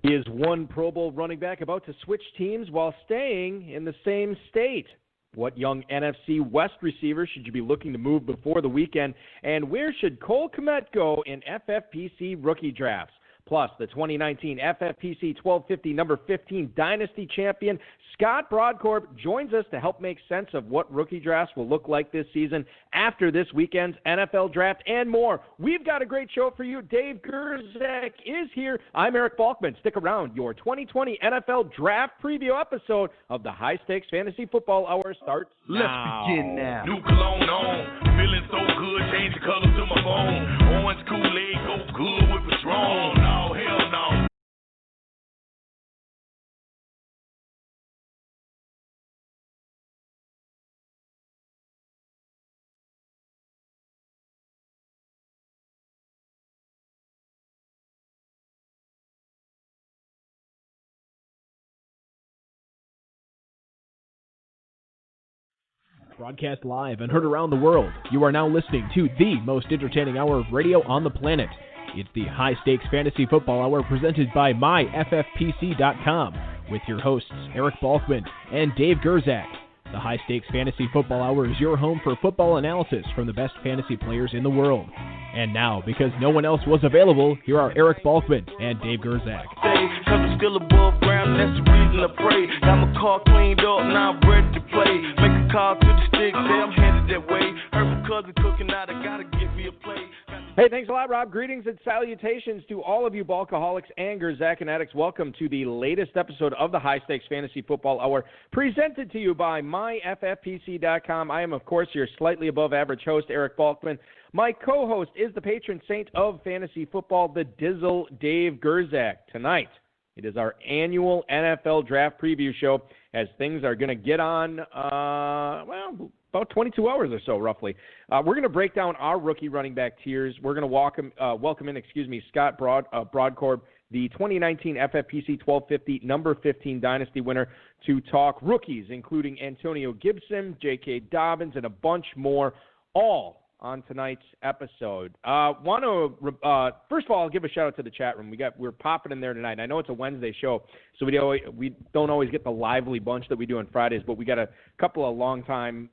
He is one Pro Bowl running back about to switch teams while staying in the same state. What young NFC West receiver should you be looking to move before the weekend? And where should Cole Kmet go in FFPC rookie drafts? Plus, the 2019 FFPC 1250 number 15 Dynasty champion Scott Brodkorb joins us to help make sense of what rookie drafts will look like this season after this weekend's NFL draft and more. We've got a great show for you. Dave Gerzak is here. I'm Eric Balkman. Stick around. Your 2020 NFL Draft Preview episode of the High Stakes Fantasy Football Hour starts now. Let's begin now. New cologne on, feeling so good, change the color to my phone. Orange Kool-Aid, go good with Patron. No, hell no. Broadcast live and heard around the world, you are now listening to the most entertaining hour of radio on the planet. It's the High Stakes Fantasy Football Hour presented by MyFFPC.com with your hosts Eric Balkman and Dave Gerzak. The High Stakes Fantasy Football Hour is your home for football analysis from the best fantasy players in the world. And now, because no one else was available, here are Eric Balkman and Dave Gerzak. Cause I'm still above ground, that's the reason I pray. Got my car cleaned up, now I'm ready to play. Make a call to the sticks, say I'm headed that way. Heard my cousin cooking out, I gotta give me a play. Hey, thanks a lot, Rob. Greetings and salutations to all of you Balkaholics and Gerzak addicts. Welcome to the latest episode of the High Stakes Fantasy Football Hour, presented to you by MyFFPC.com. I am, of course, your slightly above average host, Eric Balkman. My co-host is the patron saint of fantasy football, the Dizzle, Dave Gerzak. Tonight, it is our annual NFL Draft Preview show, as things are going to get on, about 22 hours or so, roughly. We're going to break down our rookie running back tiers. We're going to welcome in Scott Brodkorb, the 2019 FFPC 1250 number 15 Dynasty winner, to talk rookies, including Antonio Gibson, J.K. Dobbins, and a bunch more, all on tonight's episode. First of all, I'll give a shout out to the chat room. We're popping in there tonight. I know it's a Wednesday show, so we don't always get the lively bunch that we do on Fridays, but we got a couple of longtime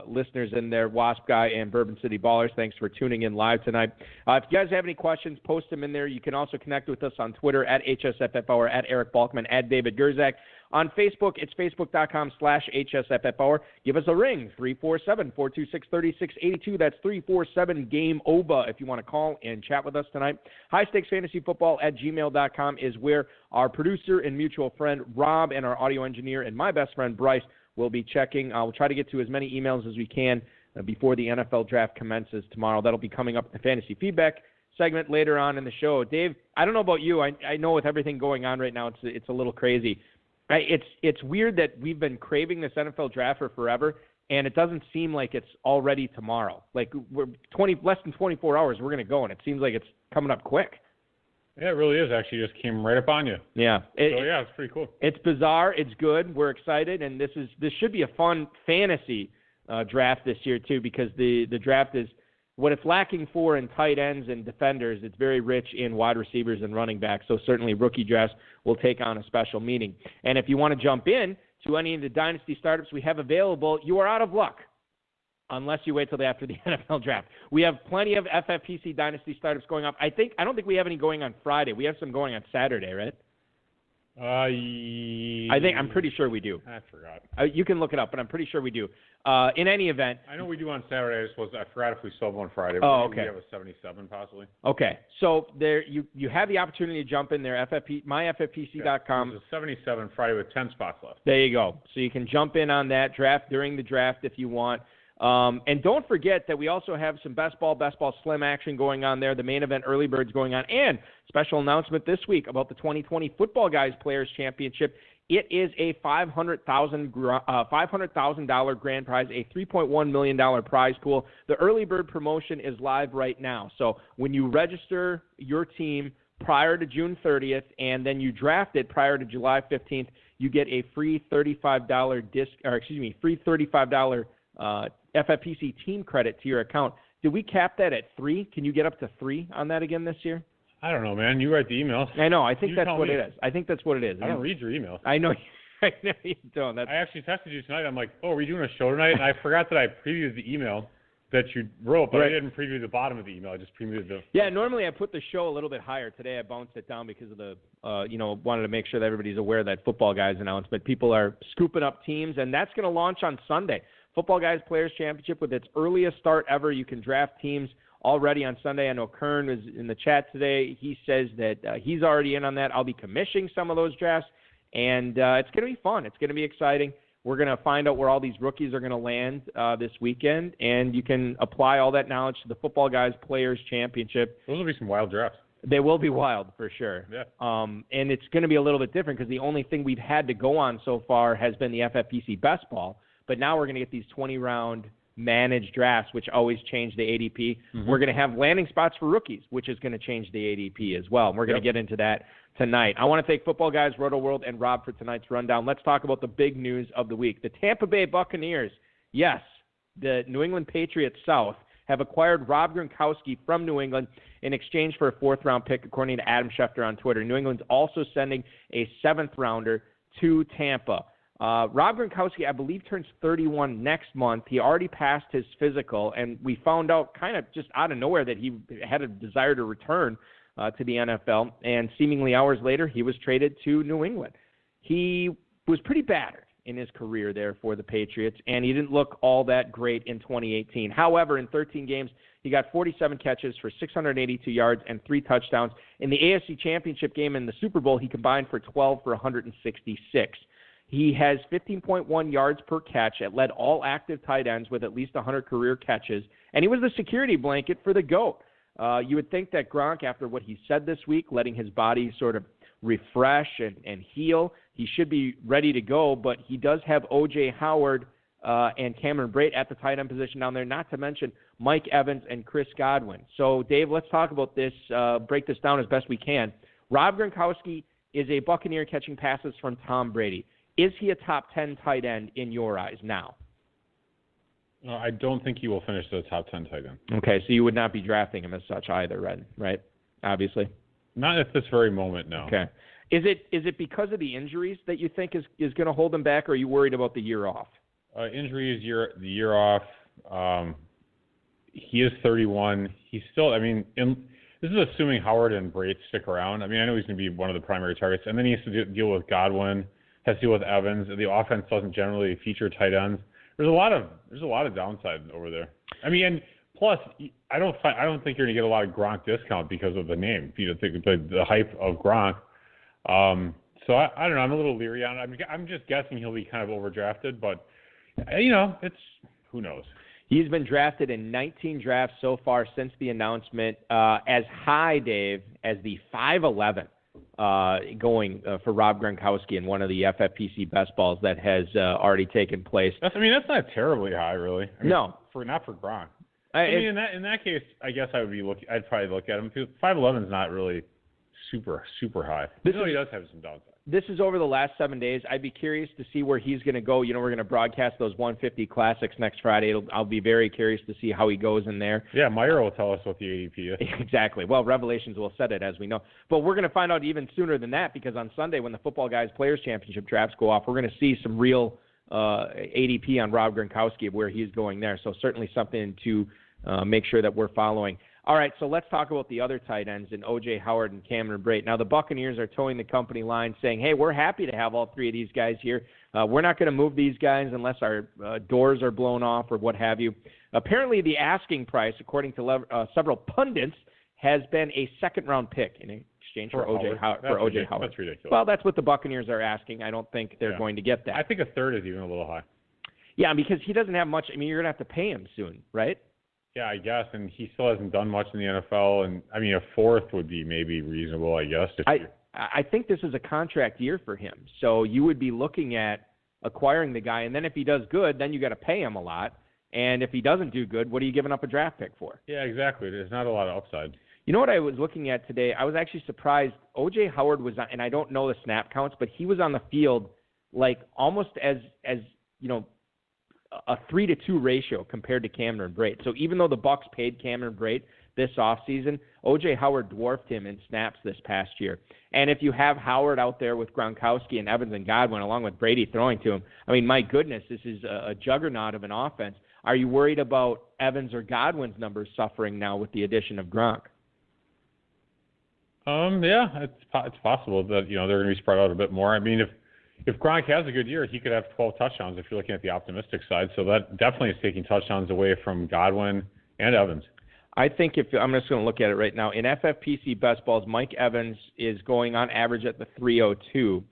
listeners in there, Wasp Guy and Bourbon City Ballers. Thanks for tuning in live tonight. If you guys have any questions, post them in there. You can also connect with us on Twitter at HSFF Hour, at Eric Balkman, at David Gerzak. On Facebook, it's facebook.com/HSFF Hour. Give us a ring, 347-426-3682. That's 347-GAME-OBA if you want to call and chat with us tonight. HighStakesFantasyFootball@gmail.com is where our producer and mutual friend Rob and our audio engineer and my best friend Bryce will be checking. We'll try to get to as many emails as we can before the NFL draft commences tomorrow. That'll be coming up in the fantasy feedback segment later on in the show. Dave, I don't know about you. I know with everything going on right now, it's a little crazy. It's weird that we've been craving this NFL draft for forever, and it doesn't seem like it's already tomorrow. Like, we're less than 24 hours, we're going to go, and it seems like it's coming up quick. Yeah, it really is. Actually, just came right up on you. Yeah. It's pretty cool. It's bizarre. It's good. We're excited, and this should be a fun fantasy draft this year too, because the draft is what it's lacking for in tight ends and defenders. It's very rich in wide receivers and running backs. So certainly rookie drafts will take on a special meaning. And if you want to jump in to any of the Dynasty startups we have available, you are out of luck unless you wait till after the NFL draft. We have plenty of FFPC Dynasty startups going up. I don't think we have any going on Friday. We have some going on Saturday, right? I'm pretty sure we do. I forgot. You can look it up, but I'm pretty sure we do. In any event, I know we do on Saturday. I forgot if we still have one Friday. Oh, okay. We have a 77 possibly. Okay, so there you have the opportunity to jump in there. MyFFPC.com. There's a 77 Friday with 10 spots left. There you go. So you can jump in on that draft during the draft if you want. And don't forget that we also have some best ball slim action going on there. The main event early birds going on, and special announcement this week about the 2020 Football Guys Players Championship. It is a $500,000 grand prize, a $3.1 million prize pool. The early bird promotion is live right now. So when you register your team prior to June 30th and then you draft it prior to July 15th, you get a free $35 FFPC team credit to your account. Did we cap that at 3? Can you get up to 3 on that again this year? I don't know, man. You write the emails. I know. I think that's what me. it is. I think that's what it is. I don't read your emails. I know. I know you don't. I actually texted you tonight. I'm like, oh, are we doing a show tonight? And I forgot that I previewed the email that you wrote, but I didn't preview the bottom of the email. I just previewed the... Yeah, normally I put the show a little bit higher. Today I bounced it down because of the, wanted to make sure that everybody's aware of that Football Guys announcement. People are scooping up teams, and that's going to launch on Sunday. Football Guys Players Championship with its earliest start ever. You can draft teams already on Sunday. I know Kern was in the chat today. He says that he's already in on that. I'll be commissioning some of those drafts, and it's going to be fun. It's going to be exciting. We're going to find out where all these rookies are going to land this weekend, and you can apply all that knowledge to the Football Guys Players Championship. Those will be some wild drafts. They will be wild, for sure. Yeah. And it's going to be a little bit different because the only thing we've had to go on so far has been the FFPC Best Ball, but now we're going to get these 20-round managed drafts, which always change the ADP. Mm-hmm. We're going to have landing spots for rookies, which is going to change the ADP as well. And we're going to get into that tonight. I want to thank Football Guys, Roto World, and Rob for tonight's rundown. Let's talk about the big news of the week. The Tampa Bay Buccaneers, yes, the New England Patriots South, have acquired Rob Gronkowski from New England in exchange for a fourth-round pick, according to Adam Schefter on Twitter. New England's also sending a seventh-rounder to Tampa. Rob Gronkowski, I believe, turns 31 next month. He already passed his physical, and we found out kind of just out of nowhere that he had a desire to return to the NFL, and seemingly hours later, he was traded to New England. He was pretty battered in his career there for the Patriots, and he didn't look all that great in 2018. However, in 13 games, he got 47 catches for 682 yards and 3 touchdowns. In the AFC Championship game in the Super Bowl, he combined for 12 for 166. He has 15.1 yards per catch. It led all active tight ends with at least 100 career catches, and he was the security blanket for the GOAT. You would think that Gronk, after what he said this week, letting his body sort of refresh and heal, he should be ready to go, but he does have O.J. Howard and Cameron Brate at the tight end position down there, not to mention Mike Evans and Chris Godwin. So, Dave, let's talk about this, break this down as best we can. Rob Gronkowski is a Buccaneer catching passes from Tom Brady. Is he a top 10 tight end in your eyes now? No, I don't think he will finish the top 10 tight end. Okay, so you would not be drafting him as such either, right? Obviously. Not at this very moment, no. Okay. Is it because of the injuries that you think is going to hold him back, or are you worried about the year off? Injuries, the year off. He is 31. He's still, this is assuming Howard and Brate stick around. I know he's going to be one of the primary targets. And then he has to deal with Godwin, has to deal with Evans. The offense doesn't generally feature tight ends. There's a lot of downside over there. And plus, I don't think you're going to get a lot of Gronk discount because of the name. The hype of Gronk. So I don't know. I'm a little leery on it. I'm just guessing he'll be kind of overdrafted, but it's who knows. He's been drafted in 19 drafts so far since the announcement, as high, Dave, as the 5'11". Going for Rob Gronkowski in one of the FFPC best balls that has already taken place. That's not terribly high, really. No, not for Gronk. In that case, I guess I'd probably look at him because 5'11" is not really super high. He does have some downside. This is over the last 7 days. I'd be curious to see where he's going to go. We're going to broadcast those 150 Classics next Friday. I'll be very curious to see how he goes in there. Yeah, Meyer will tell us what the ADP is. Exactly. Well, Revelations will set it, as we know. But we're going to find out even sooner than that because on Sunday when the Football Guys Players Championship drafts go off, we're going to see some real ADP on Rob Gronkowski of where he's going there. So certainly something to make sure that we're following. All right, so let's talk about the other tight ends in O.J. Howard and Cameron Brate. Now, the Buccaneers are towing the company line saying, hey, we're happy to have all three of these guys here. We're not going to move these guys unless our doors are blown off or what have you. Apparently, the asking price, according to several pundits, has been a second-round pick in exchange for O.J. Howard. That's ridiculous. Well, that's what the Buccaneers are asking. I don't think they're going to get that. I think a third is even a little high. Yeah, because he doesn't have much. You're going to have to pay him soon, right? Yeah, I guess, and he still hasn't done much in the NFL, and a fourth would be maybe reasonable, I guess. I think this is a contract year for him, so you would be looking at acquiring the guy, and then if he does good, then you got to pay him a lot, and if he doesn't do good, what are you giving up a draft pick for? Yeah, exactly. There's not a lot of upside. You know what I was looking at today? I was actually surprised. O.J. Howard was on, and I don't know the snap counts, but he was on the field like almost as a 3-to-2 ratio compared to Cameron Brate. So even though the Bucs paid Cameron Brate this offseason, O.J. Howard dwarfed him in snaps this past year. And if you have Howard out there with Gronkowski and Evans and Godwin, along with Brady throwing to him, I mean, my goodness, this is a juggernaut of an offense. Are you worried about Evans or Godwin's numbers suffering now with the addition of Gronk? Yeah, it's possible that they're going to be spread out a bit more. I mean, if Gronk has a good year, he could have 12 touchdowns if you're looking at the optimistic side. So that definitely is taking touchdowns away from Godwin and Evans. I think I'm just going to look at it right now. In FFPC best balls, Mike Evans is going on average at the 302.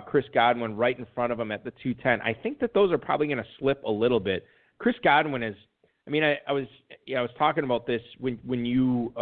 Chris Godwin right in front of him at the 210. I think that those are probably going to slip a little bit. Chris Godwin is. I mean, I was talking about this when you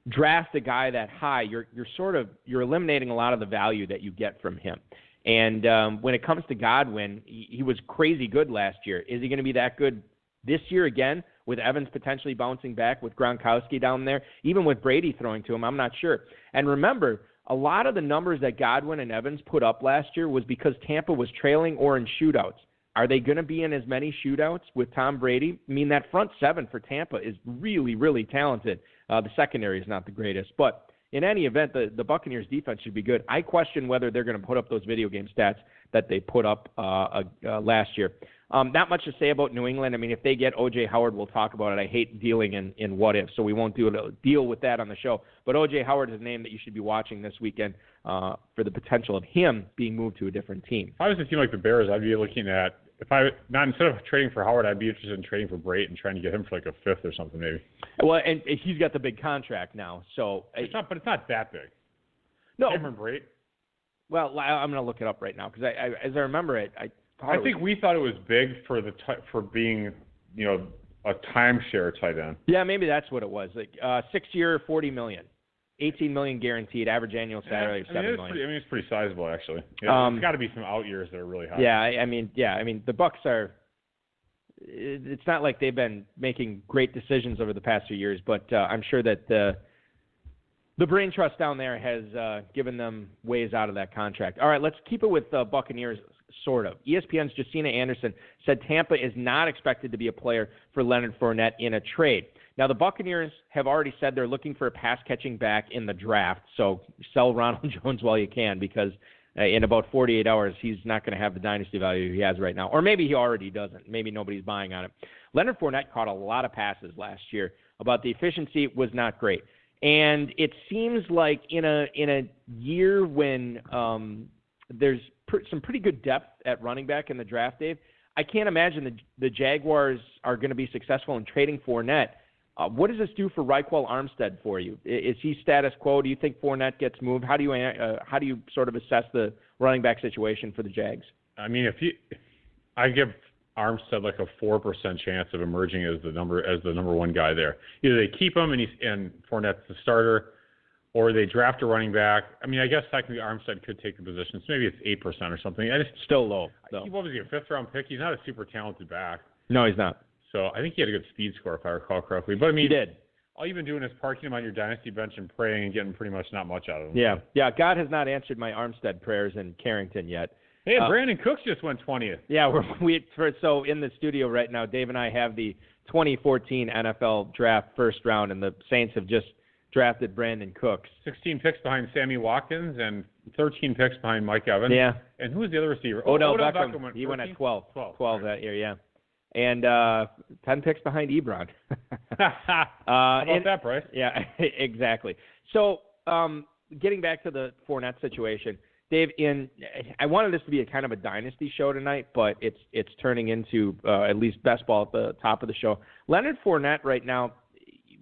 draft a guy that high, you're eliminating a lot of the value that you get from him. And when it comes to Godwin, he was crazy good last year. Is he going to be that good this year again, with Evans potentially bouncing back, with Gronkowski down there, even with Brady throwing to him? I'm not sure. And remember, a lot of the numbers that Godwin and Evans put up last year was because Tampa was trailing or in shootouts. Are they going to be in as many shootouts with Tom Brady? I mean, that front seven for Tampa is really, really talented. The secondary is not the greatest. But in any event, the Buccaneers defense should be good. I question whether they're going to put up those video game stats that they put up last year. Not much to say about New England. I mean, if they get O.J. Howard, we'll talk about it. I hate dealing in what if, so we won't deal with that on the show. But O.J. Howard is a name that you should be watching this weekend for the potential of him being moved to a different team. If I was a team like the Bears, I'd be looking at, instead of trading for Howard, I'd be interested in trading for Brate and trying to get him for like a fifth or something maybe. Well, and he's got the big contract now, so it's not that big. No, Cameron Brate. Well, I'm going to look it up right now because as I remember it, I think we thought it was big for being a timeshare tight end. Yeah, maybe that's what it was. Like 6-year, $40 million. $18 million guaranteed, average annual salary of $7 million. It's pretty sizable, actually. Yeah, it's got to be some out years that are really high. Yeah, I mean, the Bucs are. It's not like they've been making great decisions over the past few years, but I'm sure that the brain trust down there has given them ways out of that contract. All right, let's keep it with Buccaneers, sort of. ESPN's Jacina Anderson said Tampa is not expected to be a player for Leonard Fournette in a trade. Now, the Buccaneers have already said they're looking for a pass-catching back in the draft, so sell Ronald Jones while you can, because in about 48 hours, he's not going to have the dynasty value he has right now. Or maybe he already doesn't. Maybe nobody's buying on it. Leonard Fournette caught a lot of passes last year, but the efficiency was not great. And it seems like in a year when there's some pretty good depth at running back in the draft, Dave, I can't imagine the Jaguars are going to be successful in trading Fournette. What does this do for Raekwon Armstead for you? Is he status quo? Do you think Fournette gets moved? How do you sort of assess the running back situation for the Jags? I mean, I give Armstead like a 4% chance of emerging as the number one guy there. Either they keep him and Fournette's the starter, or they draft a running back. I mean, I guess technically Armstead could take the position. So maybe it's 8% or something. Still low. What was he, a fifth-round pick? He's not a super talented back. No, he's not. So I think he had a good speed score, if I recall correctly. But I mean, he did. All you've been doing is parking him on your dynasty bench and praying and getting pretty much not much out of him. Yeah. God has not answered my Armstead prayers in Carrington yet. Hey, Brandon Cooks just went 20th. Yeah, so in the studio right now, Dave and I have the 2014 NFL Draft first round, and the Saints have just drafted Brandon Cooks. 16 picks behind Sammy Watkins and 13 picks behind Mike Evans. Yeah. And who was the other receiver? Odell Beckham. He went at 12. 12 that year, yeah. And 10 picks behind Ebron. How about that, Bryce? Yeah, exactly. So getting back to the Fournette situation, Dave, I wanted this to be a kind of a dynasty show tonight, but it's turning into at least best ball at the top of the show. Leonard Fournette right now,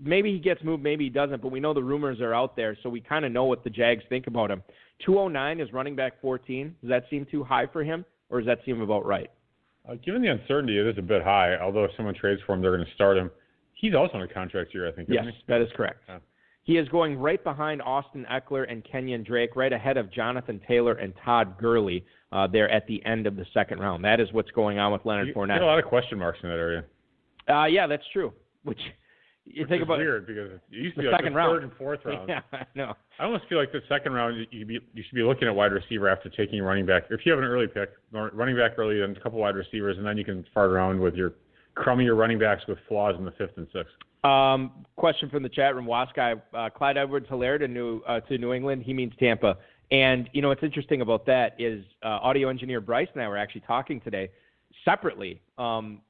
maybe he gets moved, maybe he doesn't, but we know the rumors are out there, so we kind of know what the Jags think about him. 209 is running back 14. Does that seem too high for him, or does that seem about right? Given the uncertainty, it is a bit high. Although if someone trades for him, they're going to start him. He's also on a contract year, I think. Yes, isn't he? that is correct. Yeah. He is going right behind Austin Eckler and Kenyon Drake, right ahead of Jonathan Taylor and Todd Gurley there at the end of the second round. That is what's going on with Leonard Fournette. There's a lot of question marks in that area. Yeah, that's true. Which think about weird because it used to be the like second the round. third and fourth round. Yeah, I know. I almost feel like the second round you should be looking at wide receiver after taking running back. If you have an early pick, running back early, then a couple wide receivers, and then you can fart around with your crummier running backs with flaws in the 5th and 6th. Question from the chat room. Waskai, Clyde Edwards-Helaire to New England. He means Tampa. And, what's interesting about that is audio engineer Bryce and I were actually talking today separately. And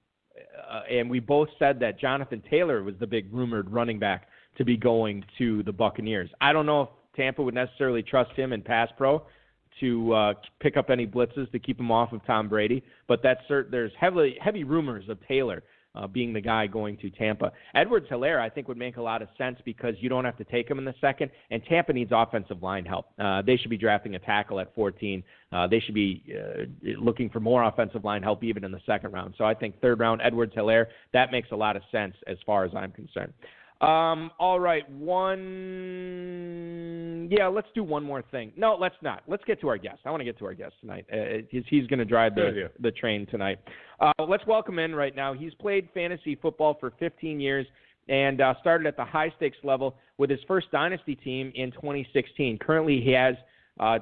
we both said that Jonathan Taylor was the big rumored running back to be going to the Buccaneers. I don't know if Tampa would necessarily trust him in pass pro to pick up any blitzes to keep him off of Tom Brady, but there's heavy rumors of Taylor being the guy going to Tampa. Edwards-Helaire, I think, would make a lot of sense because you don't have to take him in the 2nd, and Tampa needs offensive line help. They should be drafting a tackle at 14. They should be looking for more offensive line help even in the 2nd round. So I think 3rd round, Edwards-Helaire, that makes a lot of sense as far as I'm concerned. All right, let's do one more thing. No, let's not. Let's get to our guest. I want to get to our guest tonight. He's going to drive the train tonight. Let's welcome in right now. He's played fantasy football for 15 years and started at the high-stakes level with his first Dynasty team in 2016. Currently, he has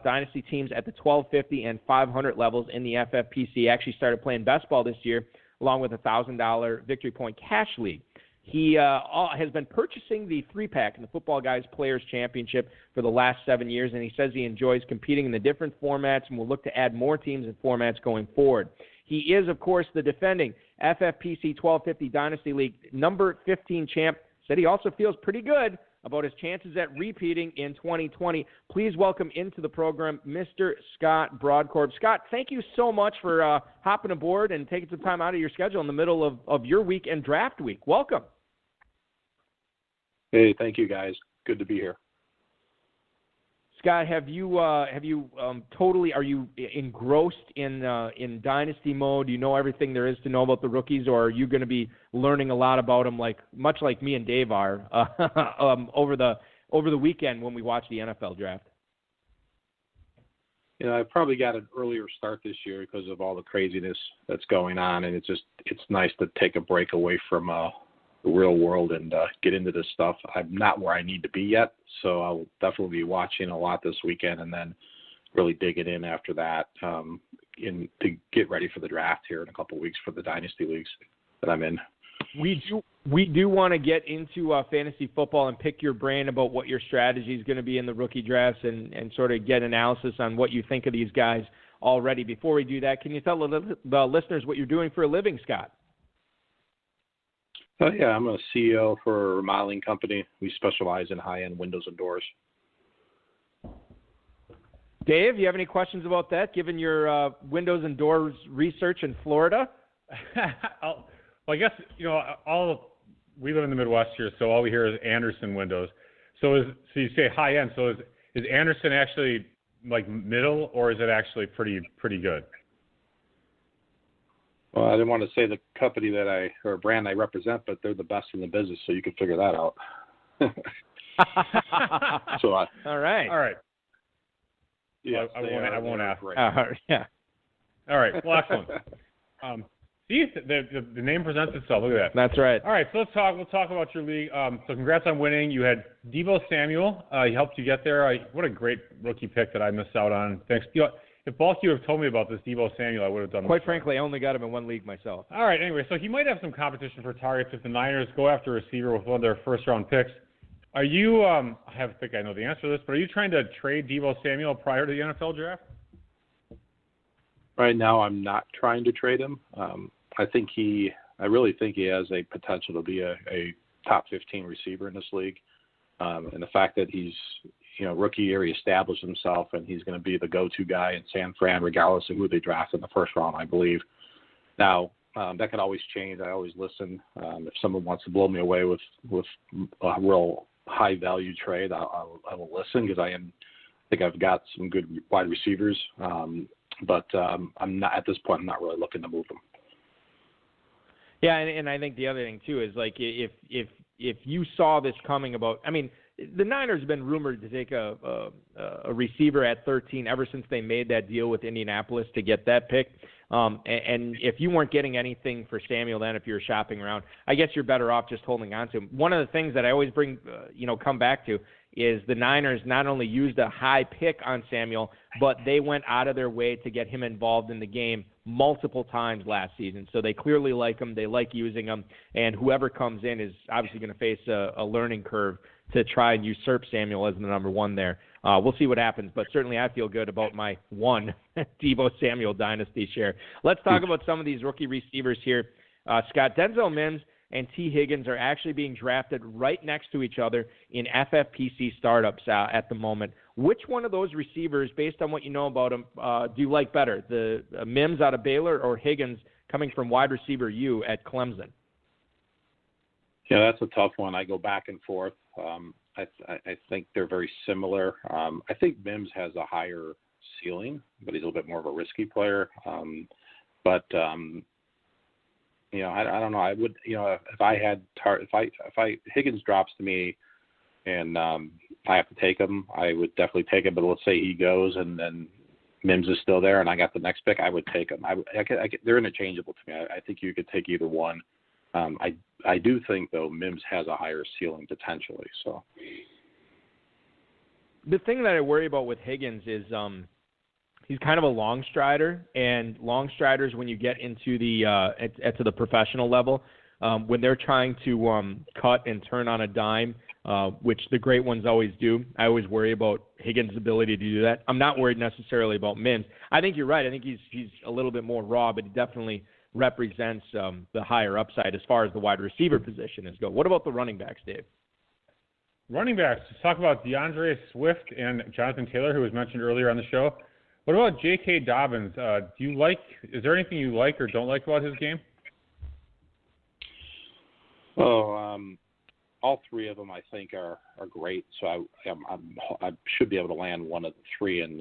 Dynasty teams at the 1250 and 500 levels in the FFPC. He actually started playing best ball this year along with a $1,000 Victory Point Cash League. He has been purchasing the 3-pack in the Football Guys Players Championship for the last 7 years, and he says he enjoys competing in the different formats and will look to add more teams and formats going forward. He is, of course, the defending FFPC 1250 Dynasty League number 15 champ. Said he also feels pretty good about his chances at repeating in 2020. Please welcome into the program Mr. Scott Brodkorb. Scott, thank you so much for hopping aboard and taking some time out of your schedule in the middle of your week and draft week. Welcome. Hey, thank you, guys. Good to be here. Scott, are you engrossed in Dynasty mode? Do you know everything there is to know about the rookies, or are you going to be learning a lot about them, much like me and Dave are, over the weekend when we watch the NFL draft? I probably got an earlier start this year because of all the craziness that's going on, and it's nice to take a break away from the real world and get into this stuff. I'm not where I need to be yet, so I'll definitely be watching a lot this weekend and then really digging in after that to get ready for the draft here in a couple of weeks for the Dynasty leagues that I'm in. We do want to get into fantasy football and pick your brain about what your strategy is going to be in the rookie drafts and sort of get analysis on what you think of these guys already. Before we do that, can you tell the listeners what you're doing for a living, Scott? Yeah, I'm a CEO for a remodeling company. We specialize in high-end windows and doors. Dave, you have any questions about that, given your windows and doors research in Florida? Well, I guess, we live in the Midwest here, so all we hear is Andersen windows. So you say high-end, so is Andersen actually like middle, or is it actually pretty good? Well, I didn't want to say the company or brand I represent, but they're the best in the business, so you can figure that out. All right. Yeah, I won't ask. Yeah. All right. Well, excellent. See, the name presents itself. Look at that. That's right. All right. So we'll talk about your league. So congrats on winning. You had Deebo Samuel. He helped you get there. What a great rookie pick that I missed out on. Thanks. If Balky would have told me about this Deebo Samuel, I would have done. Quite frankly, I only got him in one league myself. All right. Anyway, so he might have some competition for targets if the Niners go after a receiver with one of their first-round picks. Are you? I think I know the answer to this, but are you trying to trade Deebo Samuel prior to the NFL draft? Right now, I'm not trying to trade him. I really think he has a potential to be a top 15 receiver in this league, and the fact that he's rookie year, he established himself, and he's going to be the go-to guy in San Fran, regardless of who they draft in the first round, I believe. Now, that could always change. I always listen. If someone wants to blow me away with a real high-value trade, I will listen because I think I've got some good wide receivers. But I'm not at this point. I'm not really looking to move them. Yeah, and I think the other thing too is like if you saw this coming the Niners have been rumored to take a receiver at 13 ever since they made that deal with Indianapolis to get that pick. And if you weren't getting anything for Samuel then, if you were shopping around, I guess you're better off just holding on to him. One of the things that I always come back to is the Niners not only used a high pick on Samuel, but they went out of their way to get him involved in the game multiple times last season. So they clearly like him. They like using him. And whoever comes in is obviously going to face a learning curve to try and usurp Samuel as the number one there. We'll see what happens, but certainly I feel good about my one Deebo Samuel dynasty share. Let's talk about some of these rookie receivers here. Scott, Denzel Mims and T. Higgins are actually being drafted right next to each other in FFPC startups at the moment. Which one of those receivers, based on what you know about them, do you like better? The Mims out of Baylor or Higgins coming from wide receiver U at Clemson? Yeah, that's a tough one. I go back and forth. I think they're very similar. I think Mims has a higher ceiling, but he's a little bit more of a risky player. But I don't know. I would, if I had if Higgins drops to me and I have to take him, I would definitely take him. But let's say he goes and then Mims is still there and I got the next pick, I would take him. They're interchangeable to me. I think you could take either one. I do think, though, Mims has a higher ceiling potentially. So the thing that I worry about with Higgins is he's kind of a long strider, and long striders, when you get into to the professional level, when they're trying to cut and turn on a dime, which the great ones always do, I always worry about Higgins' ability to do that. I'm not worried necessarily about Mims. I think you're right. I think he's a little bit more raw, but he definitely represents the higher upside as far as the wide receiver position is go. What about the running backs, Dave? Running backs. Let's talk about DeAndre Swift and Jonathan Taylor, who was mentioned earlier on the show. What about J.K. Dobbins? Is there anything you like or don't like about his game? All three of them I think are great. So I should be able to land one of the three in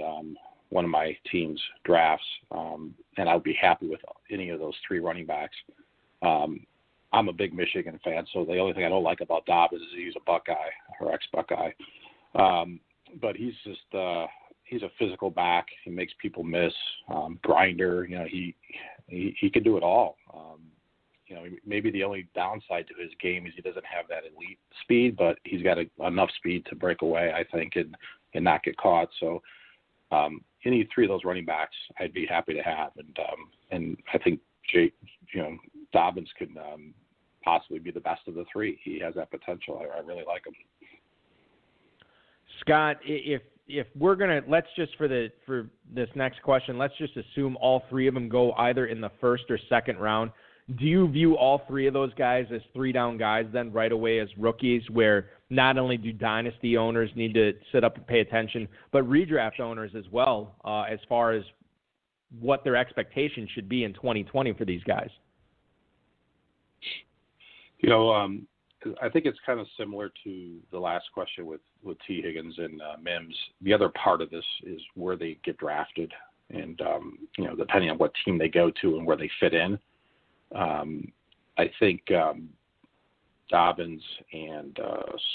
one of my team's drafts, and I would be happy with any of those three running backs. I'm a big Michigan fan, so the only thing I don't like about Dobbins is he's a Buckeye or ex-Buckeye. But he's just he's a physical back. He makes people miss. Grinder. He can do it all. Maybe the only downside to his game is he doesn't have that elite speed, but he's got enough speed to break away, I think, and not get caught. So any three of those running backs, I'd be happy to have, and I think Dobbins could possibly be the best of the three. He has that potential. I really like him. Scott, if we're gonna for this next question, let's just assume all three of them go either in the first or second round. Do you view all three of those guys as three-down guys then right away as rookies, where not only do dynasty owners need to sit up and pay attention, but redraft owners as well, as far as what their expectations should be in 2020 for these guys? I think it's kind of similar to the last question with T. Higgins and Mims. The other part of this is where they get drafted, and depending on what team they go to and where they fit in. I think Dobbins and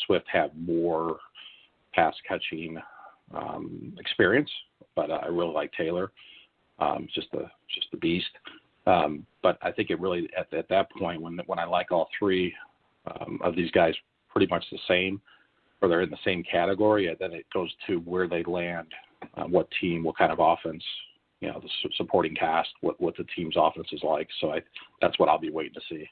Swift have more pass catching experience, but I really like Taylor. Just the beast. But I think it really at that point when I like all three of these guys pretty much the same, or they're in the same category, then it goes to where they land, what team, what kind of offense, the supporting cast, what the team's offense is like. So that's what I'll be waiting to see.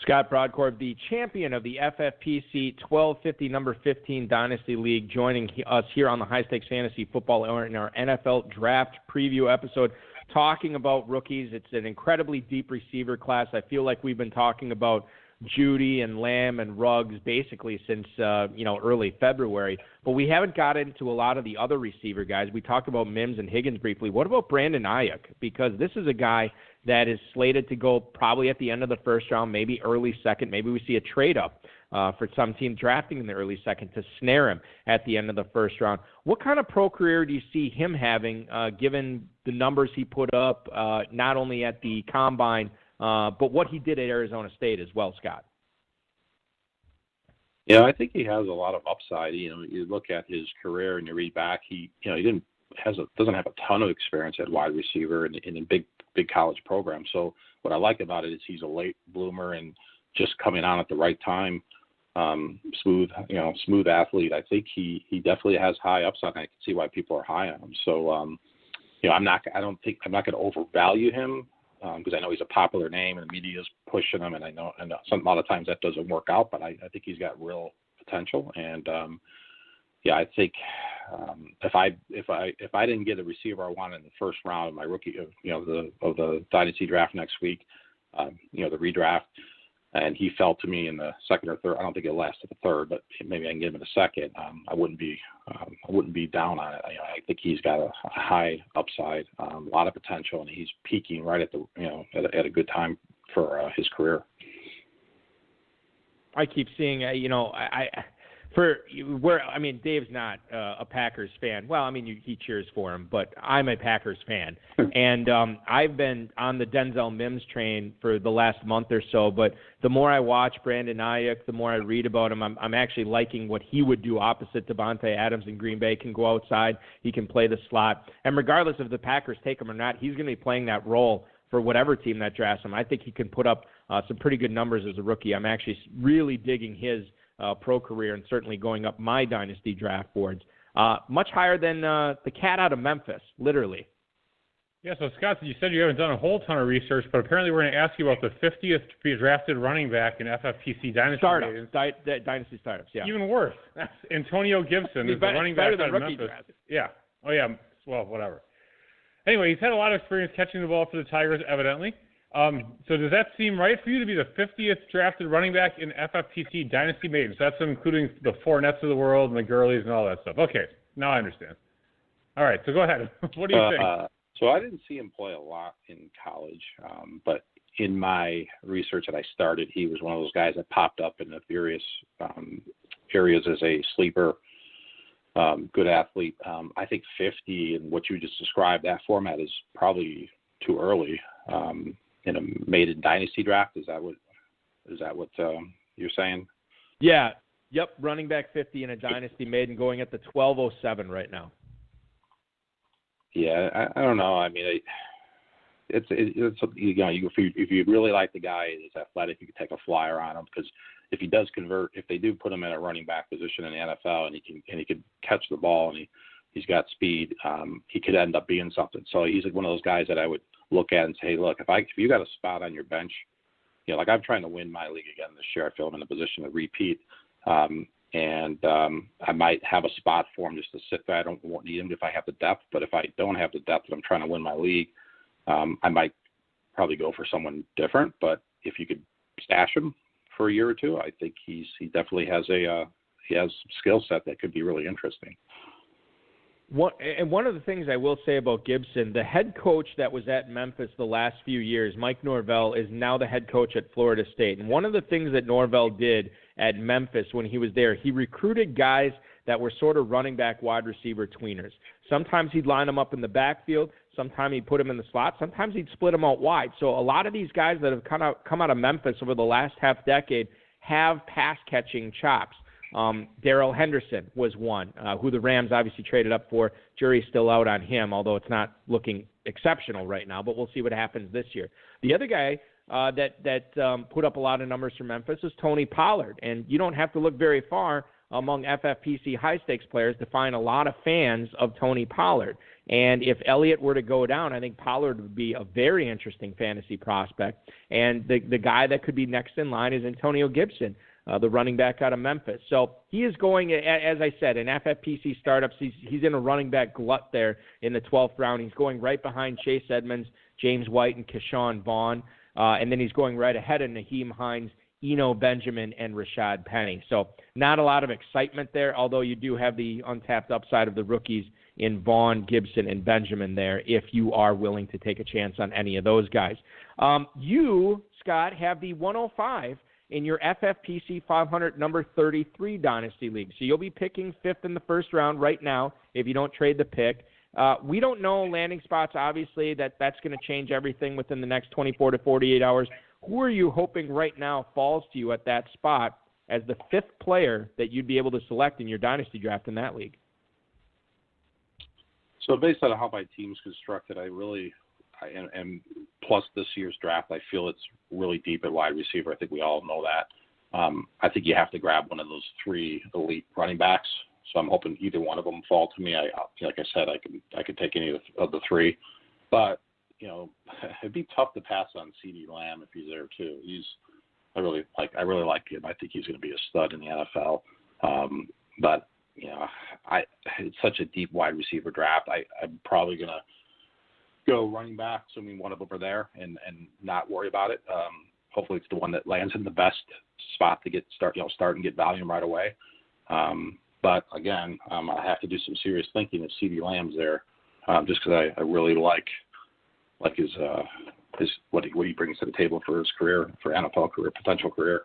Scott Brodkorb, the champion of the FFPC 1250 number 15 Dynasty League, joining us here on the High Stakes Fantasy Football Hour in our NFL Draft Preview episode, talking about rookies. It's an incredibly deep receiver class. I feel like we've been talking about Judy and Lamb and Ruggs basically since early February, but we haven't got into a lot of the other receiver guys. We talked about Mims and Higgins briefly. What about Brandon Ayuk? Because this is a guy that is slated to go probably at the end of the first round, maybe early second. Maybe we see a trade up for some team drafting in the early second to snare him at the end of the first round. What kind of pro career do you see him having, given the numbers he put up, not only at the Combine, but what he did at Arizona State as well, Scott? Yeah, I think he has a lot of upside. You look at his career and you read back, he doesn't have a ton of experience at wide receiver in a big college program. So what I like about it is he's a late bloomer and just coming on at the right time. smooth athlete. I think he definitely has high upside. I can see why people are high on him. So, I'm not going to overvalue him because I know he's a popular name and the media is pushing him, and I know a lot of times that doesn't work out. But I think he's got real potential, and I think if I didn't get a receiver I wanted in the first round of my rookie, of the Dynasty draft next week, the redraft, and he fell to me in the second or third. I don't think it'll last to the third, but maybe I can get him in a second. I wouldn't be down on it. I think he's got a high upside, a lot of potential, and he's peaking right at at a good time for his career. I keep seeing, Dave's not a Packers fan. Well, he cheers for him, but I'm a Packers fan. And I've been on the Denzel Mims train for the last month or so, but the more I watch Brandon Ayuk, the more I read about him, I'm actually liking what he would do opposite Devontae Adams in Green Bay. Can go outside, he can play the slot. And regardless if the Packers take him or not, he's going to be playing that role for whatever team that drafts him. I think he can put up some pretty good numbers as a rookie. I'm actually really digging his pro career and certainly going up my Dynasty draft boards. Much higher than the cat out of Memphis, literally. Yeah, so Scott, you said you haven't done a whole ton of research, but apparently we're going to ask you about the 50th drafted running back in FFPC Dynasty. Startups, Dynasty startups, yeah. Even worse. That's Antonio Gibson is the running back out of Memphis. Draft. Yeah. Oh, yeah. Well, whatever. Anyway, he's had a lot of experience catching the ball for the Tigers, evidently. So does that seem right for you to be the 50th drafted running back in FFPC Dynasty Maidens? That's including the Fournettes of the world and the Gurleys and all that stuff. Okay, now I understand. All right, so go ahead. What do you think? So I didn't see him play a lot in college, but in my research that I started, he was one of those guys that popped up in the various areas as a sleeper, good athlete. I think 50 and what you just described, that format is probably too early. In a maiden dynasty draft, is that what you're saying? Yeah. Yep. Running back 50 in a dynasty maiden, going at the 1207 right now. Yeah, I don't know. It's if you really like the guy, he's athletic, you can take a flyer on him, because if he does convert, if they do put him in a running back position in the NFL and he can catch the ball and he's got speed, he could end up being something. So he's one of those guys that I would look at and say, hey, look, if you got a spot on your bench, like I'm trying to win my league again this year, I feel I'm in a position to repeat. And I might have a spot for him just to sit there. I don't need him if I have the depth, but if I don't have the depth and I'm trying to win my league, I might probably go for someone different. But if you could stash him for a year or two, I think he definitely has a skill set that could be really interesting. One of the things I will say about Gibson, the head coach that was at Memphis the last few years, Mike Norvell, is now the head coach at Florida State. And one of the things that Norvell did at Memphis when he was there, he recruited guys that were sort of running back wide receiver tweeners. Sometimes he'd line them up in the backfield. Sometimes he'd put them in the slot. Sometimes he'd split them out wide. So a lot of these guys that have come out of Memphis over the last half decade have pass-catching chops. Darrell Henderson was one, who the Rams obviously traded up for. Jury's still out on him, although it's not looking exceptional right now, but we'll see what happens this year. The other guy that put up a lot of numbers for Memphis is Tony Pollard, and you don't have to look very far among FFPC high-stakes players to find a lot of fans of Tony Pollard. And if Elliott were to go down, I think Pollard would be a very interesting fantasy prospect. And the guy that could be next in line is Antonio Gibson, the running back out of Memphis. So he is going, as I said, in FFPC startups, he's in a running back glut there in the 12th round. He's going right behind Chase Edmonds, James White, and Keyshawn Vaughn. And then he's going right ahead of Naheem Hines, Eno Benjamin, and Rashad Penny. So not a lot of excitement there, although you do have the untapped upside of the rookies in Vaughn, Gibson, and Benjamin there if you are willing to take a chance on any of those guys. You, Scott, have the 105 in your FFPC 500 number 33 Dynasty League. So you'll be picking fifth in the first round right now if you don't trade the pick. We don't know landing spots, obviously, that's going to change everything within the next 24 to 48 hours. Who are you hoping right now falls to you at that spot as the fifth player that you'd be able to select in your Dynasty draft in that league? So based on how my team's constructed, and plus this year's draft, I feel it's really deep at wide receiver. I think we all know that. I think you have to grab one of those 3 elite running backs. So I'm hoping either one of them fall to me. Like I said, I could take any of the 3, but it'd be tough to pass on CeeDee Lamb if he's there too. I really like him. I think he's going to be a stud in the NFL. But it's such a deep wide receiver draft. I'm probably going to go running back, assuming one of them are there, and not worry about it. Hopefully it's the one that lands in the best spot to start and get volume right away. But again, I have to do some serious thinking if CeeDee Lamb's there, just because I really like his what he brings to the table for his career, for NFL career, potential career.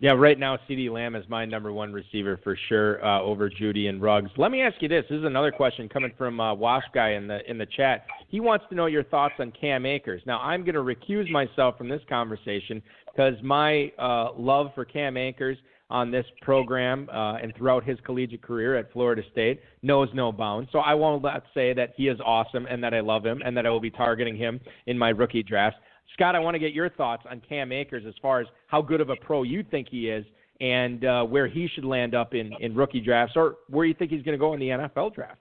Yeah, right now CeeDee Lamb is my number 1 receiver for sure over Judy and Ruggs. Let me ask you this. This is another question coming from Wash Guy in the chat. He wants to know your thoughts on Cam Akers. Now, I'm going to recuse myself from this conversation because my love for Cam Akers on this program and throughout his collegiate career at Florida State knows no bounds. So I won't say that he is awesome and that I love him and that I will be targeting him in my rookie draft. Scott, I want to get your thoughts on Cam Akers as far as how good of a pro you think he is and where he should land up in rookie drafts, or where you think he's going to go in the NFL draft.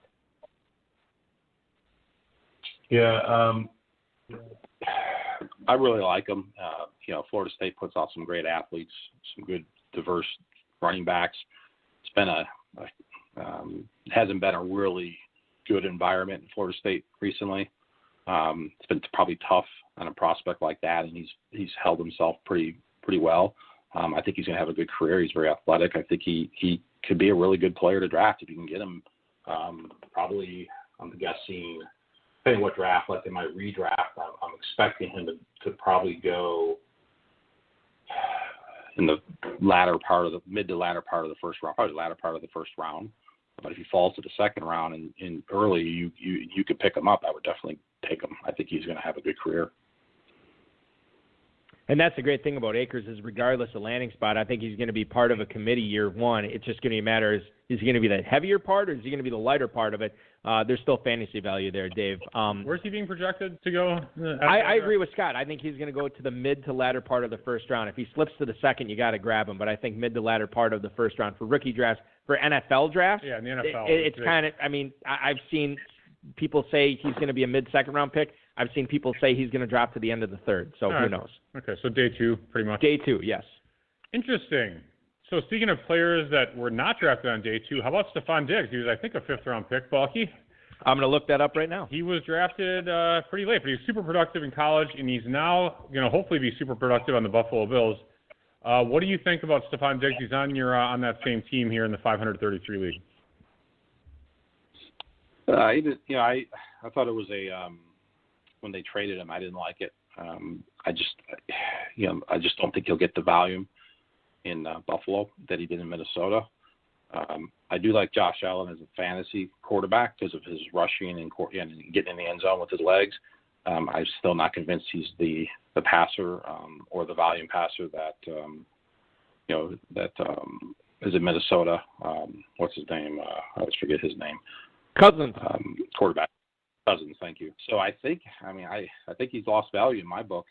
Yeah, I really like him. Florida State puts out some great athletes, some good, diverse running backs. It's been hasn't been a really good environment in Florida State recently. It's been probably tough on a prospect like that, and he's held himself pretty well. I think he's going to have a good career. He's very athletic. I think he could be a really good player to draft if you can get him. Probably, I'm guessing, depending what draft, like in my redraft, I'm expecting him to probably go in the mid to latter part of the first round, probably the latter part of the first round. But if he falls to the second round and early, you could pick him up. I would definitely take him. I think he's going to have a good career. And that's the great thing about Akers is regardless of landing spot, I think he's going to be part of a committee year 1. It's just going to matter is he going to be the heavier part or is he going to be the lighter part of it? There's still fantasy value there, Dave. Where's he being projected to go? I agree with Scott. I think he's going to go to the mid to latter part of the first round. If he slips to the second, you got to grab him. But I think mid to latter part of the first round for rookie drafts. For NFL drafts, yeah, in the NFL, it's kind of. I mean, I've seen people say he's going to be a mid-second round pick. I've seen people say he's going to drop to the end of the third. So who knows? Okay, so day 2, pretty much. Day 2, yes. Interesting. So speaking of players that were not drafted on day 2, how about Stephon Diggs? He was, I think, a 5th-round pick, Balky. I'm going to look that up right now. He was drafted pretty late, but he was super productive in college, and he's now going to hopefully be super productive on the Buffalo Bills. What do you think about Stephon Diggs? He's on on that same team here in the 533 league. I thought it was when they traded him, I didn't like it. I just don't think he'll get the volume in Buffalo that he did in Minnesota. I do like Josh Allen as a fantasy quarterback because of his rushing and getting in the end zone with his legs. I'm still not convinced he's the passer or the volume passer that is in Minnesota. What's his name? I always forget his name. Cousins. Quarterback. Cousins, thank you. So I think he's lost value in my book,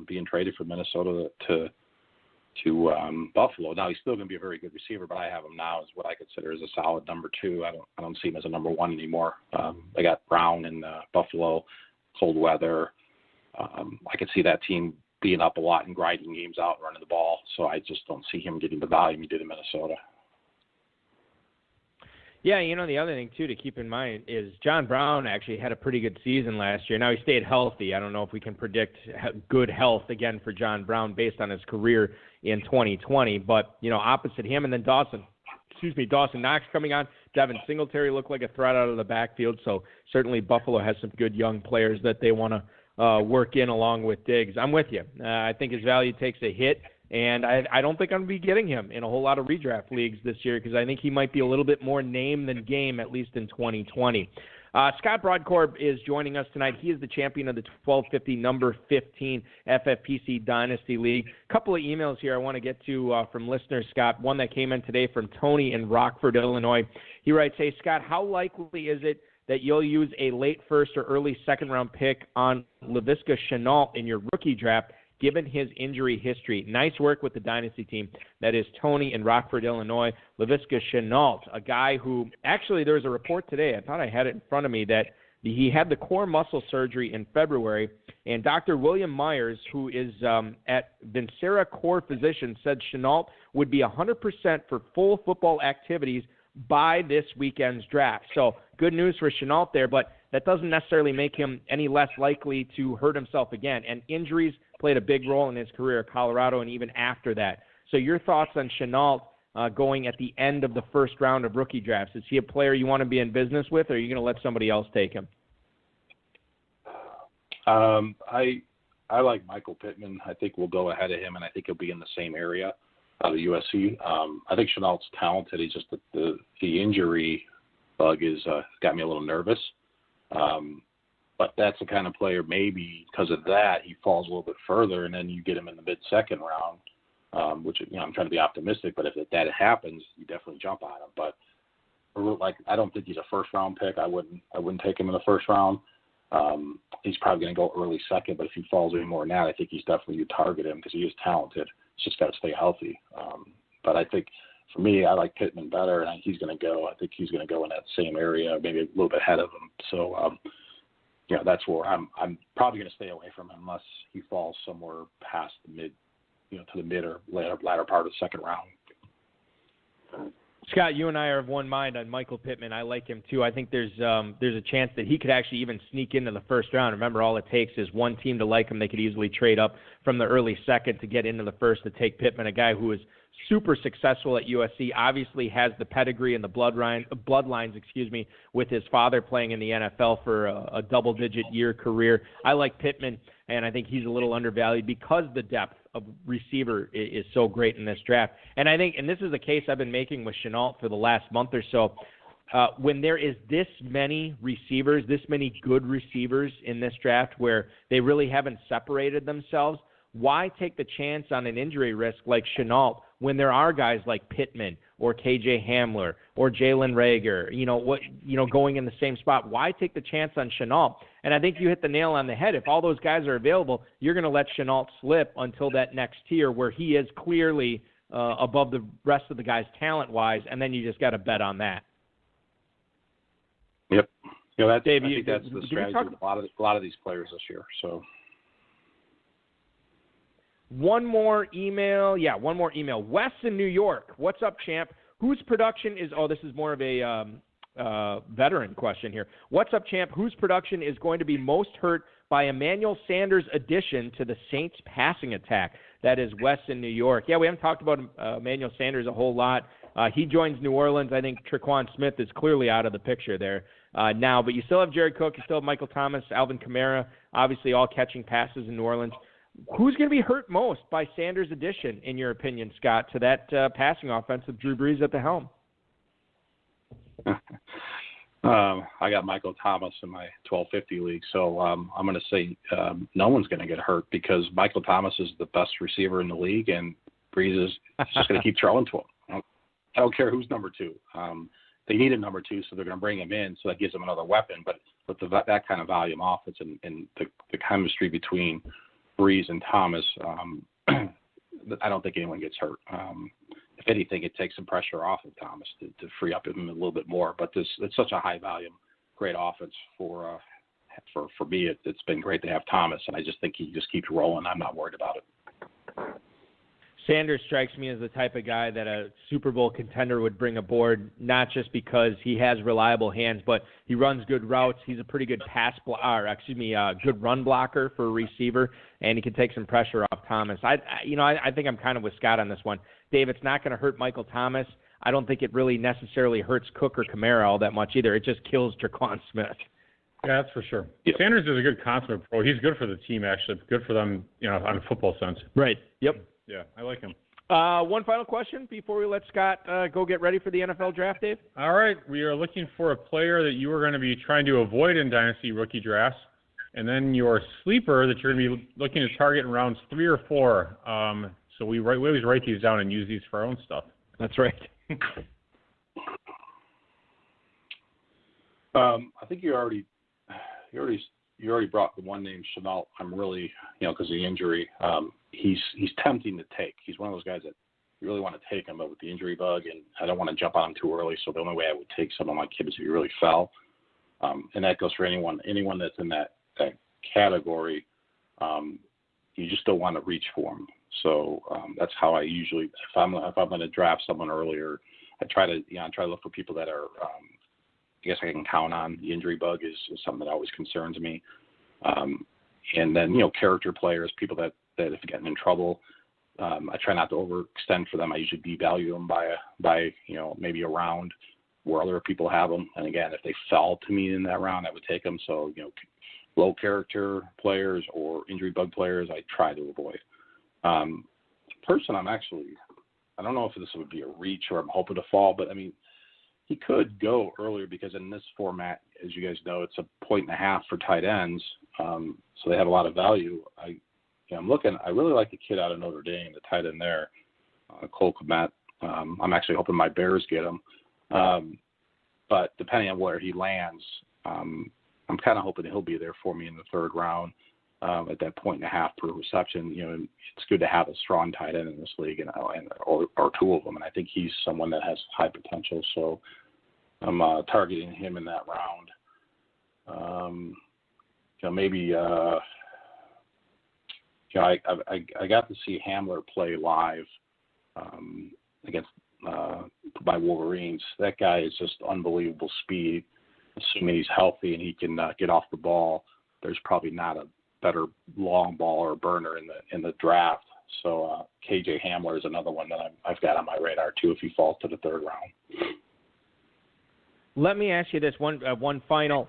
being traded from Minnesota to Buffalo. Now he's still going to be a very good receiver, but I have him now as what I consider as a solid number 2. I don't see him as a number 1 anymore. I got Brown in Buffalo, cold weather. I could see that team being up a lot and grinding games out, running the ball. So I just don't see him getting the volume he did in Minnesota. Yeah, the other thing, too, to keep in mind is John Brown actually had a pretty good season last year. Now, he stayed healthy. I don't know if we can predict good health again for John Brown based on his career in 2020. But, opposite him, and then Dawson Knox coming on. Devin Singletary looked like a threat out of the backfield. So certainly Buffalo has some good young players that they want to work in along with Diggs. I'm with you. I think his value takes a hit. And I don't think I'm going to be getting him in a whole lot of redraft leagues this year because I think he might be a little bit more name than game, at least in 2020. Scott Brodkorb is joining us tonight. He is the champion of the 1250 number 15 FFPC Dynasty League. A couple of emails here I want to get to from listeners, Scott. One that came in today from Tony in Rockford, Illinois. He writes, "Hey, Scott, how likely is it that you'll use a late first or early second round pick on Laviska Shenault in your rookie draft given his injury history. Nice work with the Dynasty team. That is Tony in Rockford, Illinois. Laviska Shenault, a guy who, actually there was a report today, I thought I had it in front of me, that he had the core muscle surgery in February, and Dr. William Myers, who is at Vincera Core Physicians, said Shenault would be 100% for full football activities by this weekend's draft. So good news for Shenault there, but that doesn't necessarily make him any less likely to hurt himself again. And injuries played a big role in his career at Colorado and even after that. So your thoughts on Shenault going at the end of the first round of rookie drafts? Is he a player you want to be in business with, or are you going to let somebody else take him? I like Michael Pittman. I think we'll go ahead of him, and I think he'll be in the same area out of USC. I think Chenault's talented. He's just the injury bug is got me a little nervous. But that's the kind of player, maybe because of that, he falls a little bit further, and then you get him in the mid-second round, which I'm trying to be optimistic. But if that happens, you definitely jump on him. But I don't think he's a first-round pick. I wouldn't take him in the first round. He's probably going to go early second, but if he falls any more than that, I think he's definitely, you target him because he is talented. He's just got to stay healthy. But I think for me, I like Pittman better, and I think he's going to go in that same area, maybe a little bit ahead of him. So, that's where I'm probably going to stay away from him unless he falls somewhere past the mid, to the mid or latter part of the second round. Scott, you and I are of one mind on Michael Pittman. I like him too. I think there's a chance that he could actually even sneak into the first round. Remember, all it takes is one team to like him. They could easily trade up from the early second to get into the first to take Pittman, a guy who is super successful at USC, obviously has the pedigree and the bloodlines, with his father playing in the NFL for a double-digit year career. I like Pittman, and I think he's a little undervalued because the depth of receiver is so great in this draft. And I think, and this is a case I've been making with Shenault for the last month or so, when there is this many receivers, this many good receivers in this draft where they really haven't separated themselves, why take the chance on an injury risk like Shenault when there are guys like Pittman or KJ Hamler or Jalen Reagor, going in the same spot? Why take the chance on Shenault? And I think you hit the nail on the head. If all those guys are available, you're going to let Shenault slip until that next tier where he is clearly above the rest of the guys talent-wise, and then you just got to bet on that. Yep. Dave, I think that's the strategy of a lot of these players this year. So. One more email. Wes in New York. What's up, champ? Whose production is... Oh, this is more of a veteran question here. What's up, champ? Whose production is going to be most hurt by Emmanuel Sanders' addition to the Saints' passing attack? That is Wes in New York. Yeah, we haven't talked about Emmanuel Sanders a whole lot. He joins New Orleans. I think Tre'Quan Smith is clearly out of the picture there now. But you still have Jared Cook. You still have Michael Thomas, Alvin Kamara, obviously all catching passes in New Orleans. Who's going to be hurt most by Sanders' addition, in your opinion, Scott, to that passing offense with Drew Brees at the helm? I got Michael Thomas in my 1250 league, so I'm going to say no one's going to get hurt because Michael Thomas is the best receiver in the league, and Brees is just going to keep throwing to him. I don't care who's number two. They need a number two, so they're going to bring him in, so that gives them another weapon. But with that kind of volume offense and the chemistry between Brees and Thomas, I don't think anyone gets hurt. If anything, it takes some pressure off of Thomas to free up him a little bit more. But it's such a high volume, great offense for me. It's been great to have Thomas, and I just think he just keeps rolling. I'm not worried about it. Sanders strikes me as the type of guy that a Super Bowl contender would bring aboard, not just because he has reliable hands, but he runs good routes. He's a pretty good good run blocker for a receiver, and he can take some pressure off Thomas. I think I'm kind of with Scott on this one. Dave, it's not going to hurt Michael Thomas. I don't think it really necessarily hurts Cook or Kamara all that much either. It just kills Tre'Quan Smith. Yeah, that's for sure. Yep. Sanders is a good consummate pro. He's good for the team, actually. Good for them, on a football sense. Right. Yep. Yeah, I like him. One final question before we let Scott go get ready for the NFL draft, Dave. All right. We are looking for a player that you are going to be trying to avoid in Dynasty rookie drafts, and then your sleeper that you're going to be looking to target in rounds 3 or 4. So we always write these down and use these for our own stuff. That's right. I think you already you already brought the one name, Chenault. I'm really, because of the injury, he's tempting to take. He's one of those guys that you really want to take him, but with the injury bug, and I don't want to jump on him too early. So the only way I would take someone like him is if he really fell, and that goes for anyone that's in that category. You just don't want to reach for him. So that's how I usually, if I'm going to draft someone earlier, I try to look for people that are, I guess I can count on. The injury bug is something that always concerns me. And then, character players, people that if getting in trouble, I try not to overextend for them. I usually devalue them by maybe a round where other people have them. And again, if they fell to me in that round, I would take them. So, low character players or injury bug players, I try to avoid. Person I don't know if this would be a reach or I'm hoping to fall, but I mean, he could go earlier because in this format, as you guys know, it's 1.5 points for tight ends. So they have a lot of value. I really like the kid out of Notre Dame, the tight end there, Cole Kmet. I'm actually hoping my Bears get him. But depending on where he lands, I'm kind of hoping he'll be there for me in the third round at that 1.5 points per reception. It's good to have a strong tight end in this league or two of them. And I think he's someone that has high potential. So I'm targeting him in that round. Maybe I got to see Hamler play live against by Wolverines. That guy is just unbelievable speed. Assuming he's healthy and he can get off the ball, there's probably not a better long ball or burner in the draft. So KJ Hamler is another one that I've got on my radar too if he falls to the third round. Let me ask you this one final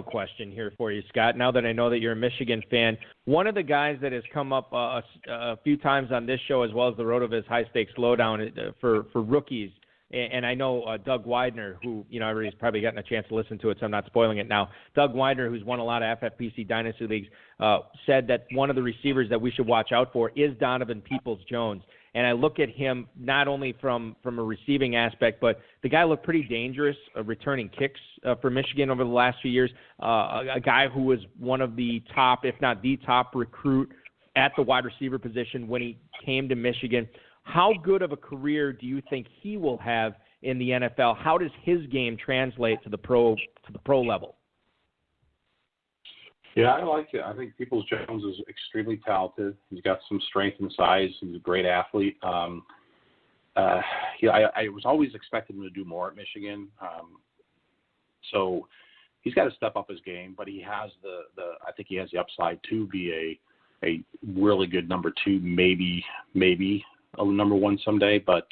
question here for you, Scott. Now that I know that you're a Michigan fan, one of the guys that has come up a few times on this show as well as the RotoViz High Stakes Lowdown for rookies. And I know Doug Widener, who, everybody's probably gotten a chance to listen to it, so I'm not spoiling it now. Doug Widener, who's won a lot of FFPC Dynasty Leagues, said that one of the receivers that we should watch out for is Donovan Peoples-Jones. And I look at him not only from a receiving aspect, but the guy looked pretty dangerous returning kicks for Michigan over the last few years. A guy who was one of the top, if not the top recruit at the wide receiver position when he came to Michigan. How good of a career do you think he will have in the NFL? How does his game translate to the pro level? Yeah, I like it. I think Peoples-Jones is extremely talented. He's got some strength and size. He's a great athlete. I was always expecting him to do more at Michigan. So he's got to step up his game, but he has I think he has the upside to be a really good number two, maybe a number one someday. But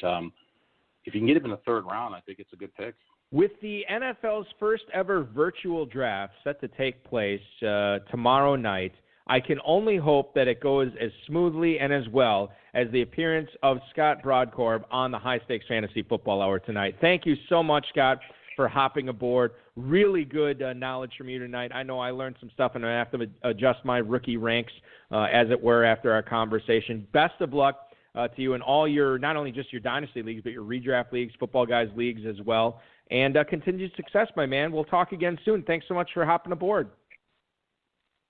if you can get him in the third round, I think it's a good pick. With the NFL's first ever virtual draft set to take place tomorrow night, I can only hope that it goes as smoothly and as well as the appearance of Scott Brodkorb on the High Stakes Fantasy Football Hour tonight. Thank you so much, Scott, for hopping aboard. Really good knowledge from you tonight. I know I learned some stuff, and I have to adjust my rookie ranks, as it were, after our conversation. Best of luck to you in all your, not only just your Dynasty leagues, but your redraft leagues, Football Guys leagues as well. And continued success, my man. We'll talk again soon. Thanks so much for hopping aboard.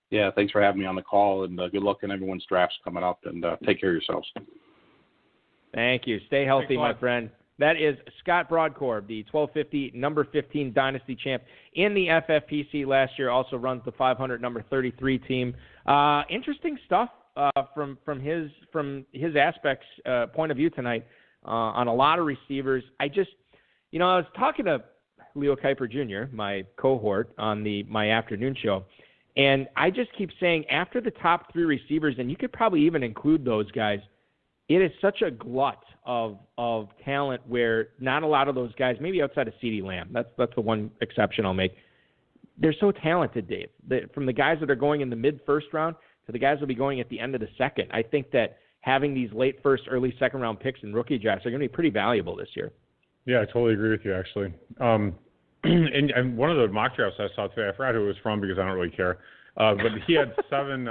Yeah, thanks for having me on the call, and good luck in everyone's drafts coming up, and take care of yourselves. Thank you. Stay healthy, my friend. That is Scott Brodkorb, the 1250 number 15 Dynasty champ in the FFPC last year, also runs the 500 number 33 team. Interesting stuff from his aspects point of view tonight on a lot of receivers. I was talking to Leo Kiper Jr., my cohort, on my afternoon show, and I just keep saying after the top three receivers, and you could probably even include those guys, it is such a glut of talent where not a lot of those guys, maybe outside of CeeDee Lamb, that's the one exception I'll make, they're so talented, Dave. From the guys that are going in the mid-first round to the guys that will be going at the end of the second, I think that having these late first, early second-round picks in rookie drafts are going to be pretty valuable this year. Yeah, I totally agree with you, actually. And one of the mock drafts I saw today, I forgot who it was from because I don't really care, but he had seven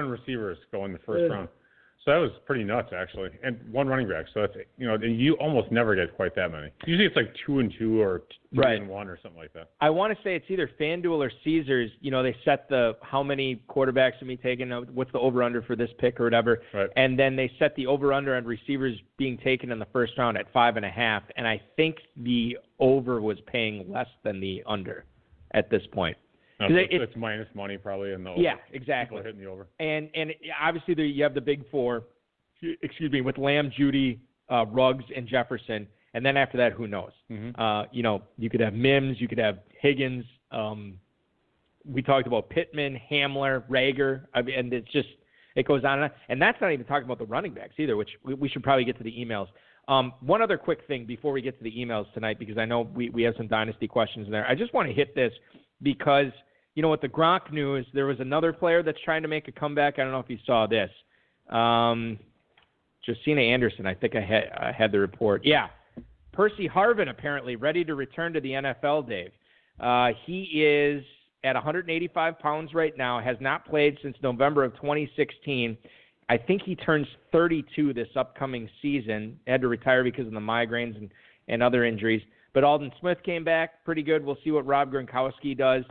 receivers go in the first round. So that was pretty nuts, actually. And one running back. So that's, you almost never get quite that many. Usually it's like 2 and 2 or 2 and 1 or something like that. I want to say it's either FanDuel or Caesars. They set the how many quarterbacks to be taken, what's the over-under for this pick or whatever. Right. And then they set the over-under on receivers being taken in the first round at 5.5. And I think the over was paying less than the under at this point. No, so it's minus money probably in the over. Yeah, exactly. People are hitting the over. And obviously you have the big four, with Lamb, Judy, Ruggs, and Jefferson. And then after that, who knows? Mm-hmm. You could have Mims, you could have Higgins. We talked about Pittman, Hamler, Rager. And it goes on. And that's not even talking about the running backs either, which we should probably get to the emails. One other quick thing before we get to the emails tonight, because I know we have some Dynasty questions in there. I just want to hit this because – with the Gronk news, there was another player that's trying to make a comeback. I don't know if you saw this. Josina Anderson, I think I had the report. Yeah. Percy Harvin apparently ready to return to the NFL, Dave. He is at 185 pounds right now, has not played since November of 2016. I think he turns 32 this upcoming season. Had to retire because of the migraines and other injuries. But Aldon Smith came back pretty good. We'll see what Rob Gronkowski does.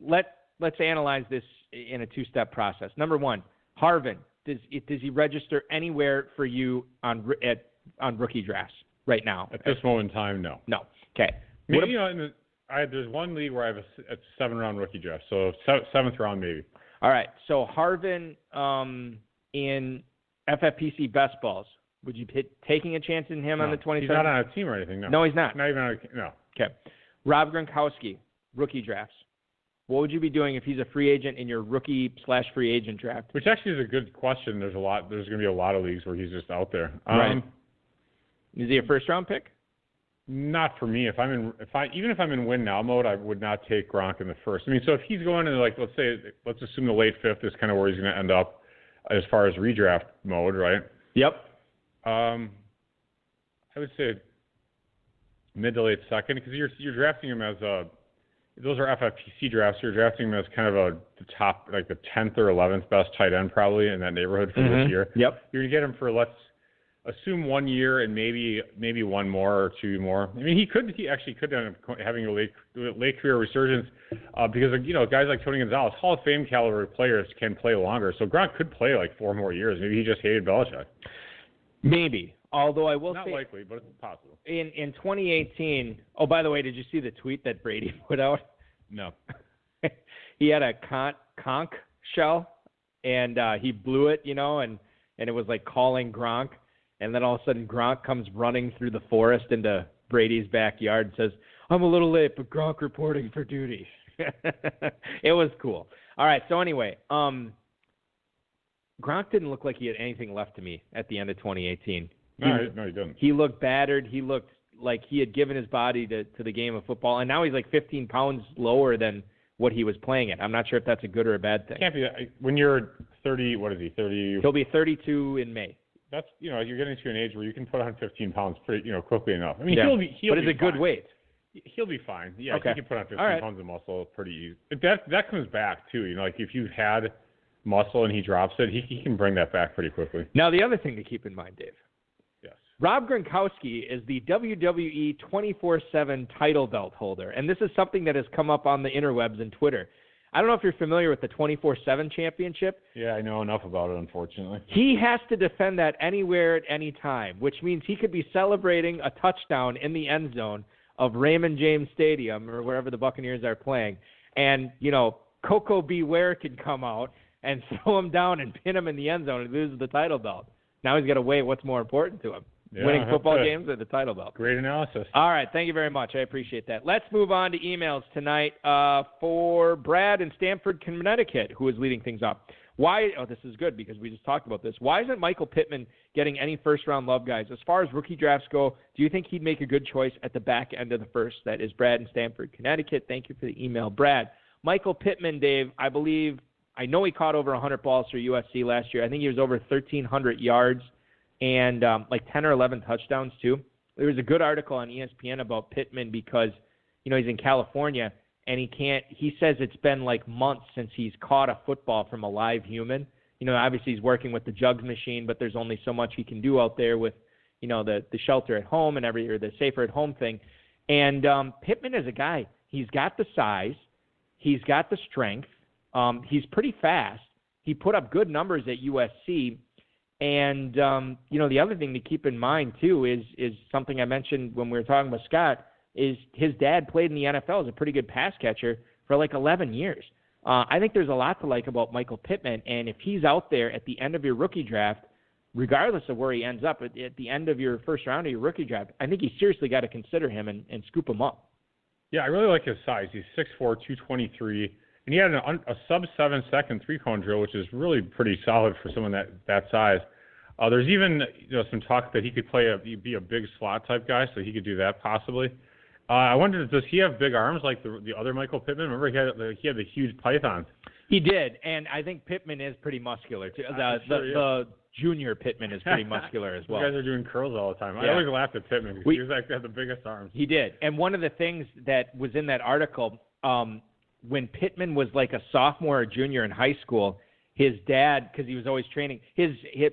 Let's analyze this in a two-step process. Number one, Harvin, does he register anywhere for you on rookie drafts right now? At this moment in time, no. No. Okay. Maybe there's one league where I have a 7-round rookie draft, so 7th round maybe. All right. So Harvin in FFPC best balls, would you be taking a chance in him on the 27th? He's not on a team or anything. No. No, he's not. Not even on a no. Okay. Rob Gronkowski. Rookie drafts. What would you be doing if he's a free agent in your rookie/free agent draft? Which actually is a good question. There's going to be a lot of leagues where he's just out there. Right. Is he a first-round pick? Not for me. Even if I'm in win now mode, I would not take Gronk in the first. So if he's going in let's assume the late 5th is kind of where he's going to end up as far as redraft mode, right? Yep. I would say mid to late 2nd because you're drafting him as those are FFPC drafts. You're drafting him as kind of the top, like the 10th or 11th best tight end probably in that neighborhood for this year. Yep. You're going to get him for, let's assume 1 year and maybe one more or 2 more. He actually could end up having a late career resurgence because, guys like Tony Gonzalez, Hall of Fame caliber players can play longer. So Gronk could play like 4 more years. Maybe he just hated Belichick. Maybe. Although I will say, not likely, but it's possible. In 2018, oh, by the way, did you see the tweet that Brady put out? No. He had a conch shell, and he blew it, and it was like calling Gronk. And then all of a sudden Gronk comes running through the forest into Brady's backyard and says, "I'm a little late, but Gronk reporting for duty." It was cool. All right, so anyway, Gronk didn't look like he had anything left to me at the end of 2018. No, he didn't. He looked battered. He looked like he had given his body to the game of football, and now he's like 15 pounds lower than what he was playing at. I'm not sure if that's a good or a bad thing. Can't be that. When you're 30, what is he, 30? He'll be 32 in May. That's, you're getting to an age where you can put on 15 pounds pretty, quickly enough. He'll be but it's a good weight. He'll be fine. Yeah, okay. He can put on 15 pounds of muscle pretty easy. That comes back too. Like if you've had muscle and he drops it, he can bring that back pretty quickly. Now the other thing to keep in mind, Dave. Yes. Rob Gronkowski is the WWE 24/7 title belt holder, and this is something that has come up on the interwebs and Twitter. I don't know if you're familiar with the 24/7 championship. Yeah, I know enough about it, unfortunately. He has to defend that anywhere at any time, which means he could be celebrating a touchdown in the end zone of Raymond James Stadium or wherever the Buccaneers are playing. And, Coco Beware can come out and throw him down and pin him in the end zone and lose the title belt. Now he's got to weigh what's more important to him. Yeah, winning football games or the title belt. Great analysis. All right. Thank you very much. I appreciate that. Let's move on to emails tonight for Brad in Stamford, Connecticut, who is leading things up. This is good because we just talked about this. Why isn't Michael Pittman getting any first-round love, guys? As far as rookie drafts go, do you think he'd make a good choice at the back end of the first? That is Brad in Stamford, Connecticut. Thank you for the email, Brad. Michael Pittman, Dave, I know he caught over 100 balls for USC last year. I think he was over 1,300 yards. And like 10 or 11 touchdowns, too. There was a good article on ESPN about Pittman because, he's in California, and he says it's been like months since he's caught a football from a live human. obviously he's working with the jugs machine, but there's only so much he can do out there with, the shelter at home and or the safer at home thing. And Pittman is a guy, he's got the size, he's got the strength, he's pretty fast. He put up good numbers at USC. And, the other thing to keep in mind, too, is something I mentioned when we were talking about Scott, is his dad played in the NFL as a pretty good pass catcher for like 11 years. I think there's a lot to like about Michael Pittman, and if he's out there at the end of your rookie draft, regardless of where he ends up, at the end of your first round of your rookie draft, I think you seriously got to consider him and scoop him up. Yeah, I really like his size. He's 6'4", 223, and he had a sub-7 second three-cone drill, which is really pretty solid for someone that size. There's even some talk that he could be a big slot type guy, so he could do that possibly. I wonder, does he have big arms like the other Michael Pittman? Remember, he had the huge pythons. He did, and I think Pittman is pretty muscular too. The junior Pittman is pretty muscular as well. You guys are doing curls all the time. Yeah. I always laughed at Pittman because he was like had the biggest arms. He did, and one of the things that was in that article, when Pittman was like a sophomore or junior in high school, his dad, because he was always training, his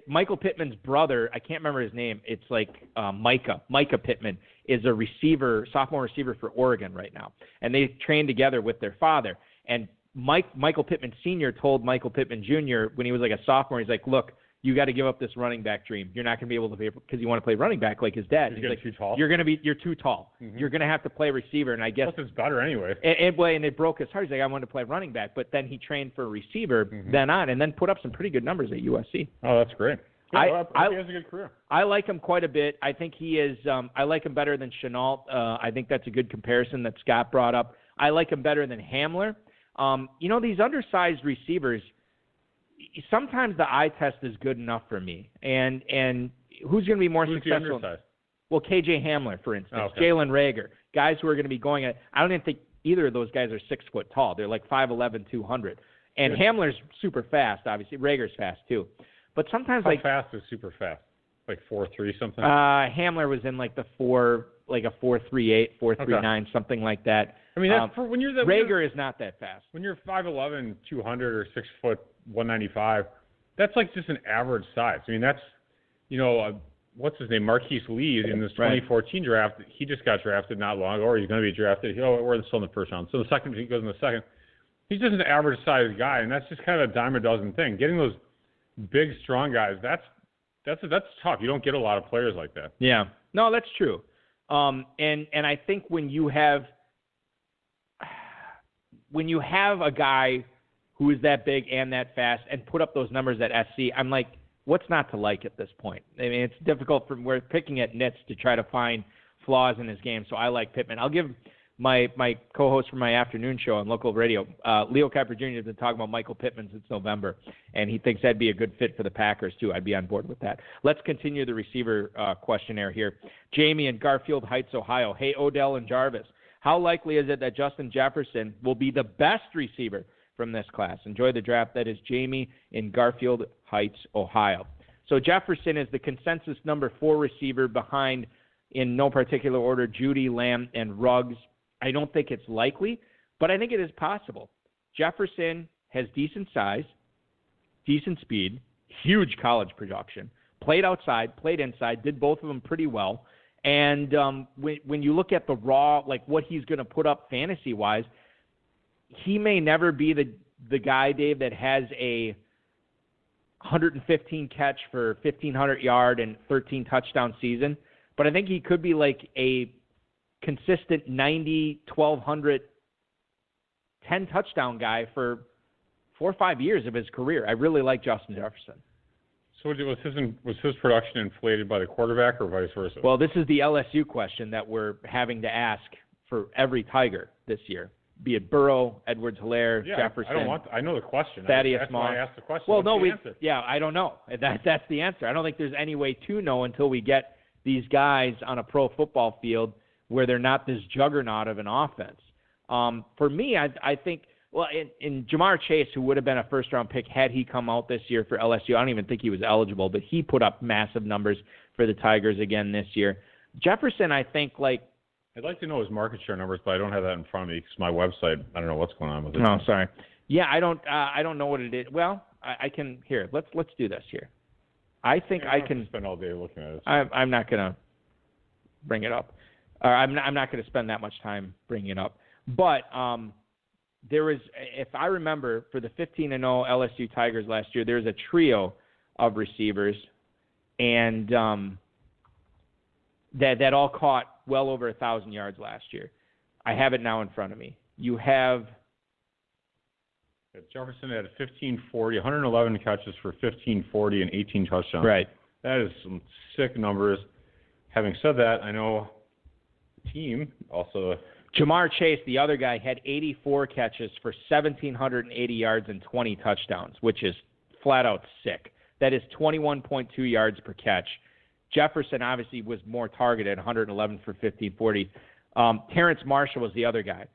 Michael Pittman's brother, I can't remember his name, it's like Micah Pittman, is a sophomore receiver for Oregon right now. And they trained together with their father. And Michael Pittman Sr. told Michael Pittman Jr. when he was like a sophomore, he's like, look, you got to give up this running back dream. You're not going to be able to play because you want to play running back like his dad. He's like, too tall? You're too tall. Mm-hmm. You're going to have to play receiver. And I guess plus it's better anyway. And it broke his heart. He's like, I wanted to play running back, but then he trained for receiver then on, and then put up some pretty good numbers at USC. Oh, that's great. Yeah, he has a good career. I like him quite a bit. I think he is. I like him better than Chenault. I think that's a good comparison that Scott brought up. I like him better than Hamler. These undersized receivers, sometimes the eye test is good enough for me. And who's going to be more successful? Well, KJ Hamler, for instance, Jalen Reagor, guys who are going to be going at. I don't even think either of those guys are 6 foot tall. They're like 5'11", 200. And Hamler's super fast. Obviously, Reagor's fast too. But sometimes how fast is super fast? Like 4.3 something? Hamler was in like a 4.38, 4.39, something like that. I mean, that's when you're Reagor is not that fast. When you're 5'11", 200 or 6 foot 195, that's like just an average size. I mean, that's what's his name, Marquise Lee in this 2014 draft. He just got drafted not long ago, or he's going to be drafted. We're still in the first round. So the second he goes in the second, he's just an average size guy, and that's just kind of a dime a dozen thing. Getting those big, strong guys, that's tough. You don't get a lot of players like that. Yeah, no, that's true. And I think when you have a guy who is that big and that fast and put up those numbers at SC, I'm like, what's not to like at this point? I mean, it's difficult we're picking at nits to try to find flaws in his game. So I like Pittman. I'll give my co-host for my afternoon show on local radio, Leo Kiper Jr., has been talking about Michael Pittman since November, and he thinks that'd be a good fit for the Packers, too. I'd be on board with that. Let's continue the receiver questionnaire here. Jamie in Garfield Heights, Ohio. Hey, Odell and Jarvis, how likely is it that Justin Jefferson will be the best receiver from this class? Enjoy the draft. That is Jamie in Garfield Heights, Ohio. So Jefferson is the consensus number 4 receiver behind, in no particular order, Judy, Lamb, and Ruggs. I don't think it's likely, but I think it is possible. Jefferson has decent size, decent speed, huge college production, played outside, played inside, did both of them pretty well. And when you look at the raw, like what he's going to put up fantasy-wise, he may never be the guy, Dave, that has a 115 catch for 1,500 yard and 13 touchdown season, but I think he could be like a consistent 90, 1,200, 10 touchdown guy for 4 or 5 years of his career. I really like Justin Jefferson. So was his production inflated by the quarterback or vice versa? Well, this is the LSU question that we're having to ask for every Tiger this year, be it Burrow, Edwards-Helaire, Jefferson. I know the question. Thaddeus That's Moss. why I asked the question. Well, What's I don't know. That's the answer. I don't think there's any way to know until we get these guys on a pro football field where they're not this juggernaut of an offense. For me, I think, well, in Jamar Chase, who would have been a first-round pick had he come out this year for LSU, I don't even think he was eligible, but he put up massive numbers for the Tigers again this year. Jefferson, I think, I'd like to know his market share numbers, but I don't have that in front of me because my website, I don't know what's going on with it. No, sorry. Yeah, I don't know what it is. Well, I can here. Let's do this here. I think I can spend all day looking at it. I'm not gonna bring it up. I'm not gonna spend that much time bringing it up. But there was, if I remember, for the 15-0 LSU Tigers last year, there was a trio of receivers, and that all caught well over 1,000 yards last year. I have it now in front of me. You have Jefferson had 1,540, 111 catches for 1,540 and 18 touchdowns. right. That is some sick numbers. Having said that, I know the team also. Jamar Chase, the other guy, had 84 catches for 1,780 yards and 20 touchdowns, which is flat out sick. That is 21.2 yards per catch. Jefferson obviously was more targeted, 111 for 1,540. Terrence Marshall was the other guy,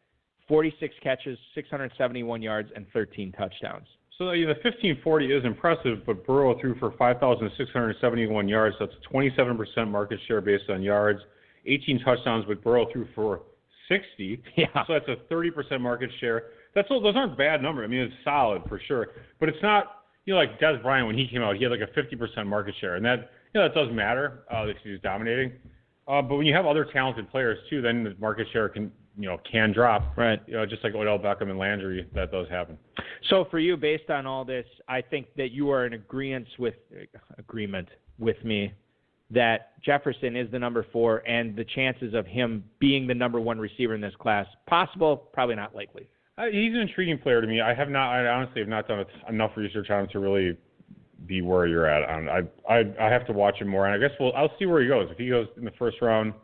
46 catches, 671 yards, and 13 touchdowns. So the 1,540 is impressive, but Burrow threw for 5,671 yards. That's a 27% market share based on yards. 18 touchdowns, but Burrow threw for 60. Yeah. So that's a 30% market share. Those aren't bad numbers. I mean, it's solid for sure, but it's not. Like Des Bryant when he came out, he had like a 50% market share, and that that does matter. That he was dominating. But when you have other talented players too, then the market share can drop. Right. Just like Odell Beckham and Landry, that does happen. So for you, based on all this, I think that you are in agreement with me that Jefferson is the number 4, and the chances of him being the number 1 receiver in this class, possible, probably not likely. He's an intriguing player to me. I honestly have not done enough research on him to really be where you're at. I have to watch him more, and I guess I'll see where he goes. If he goes in the first round,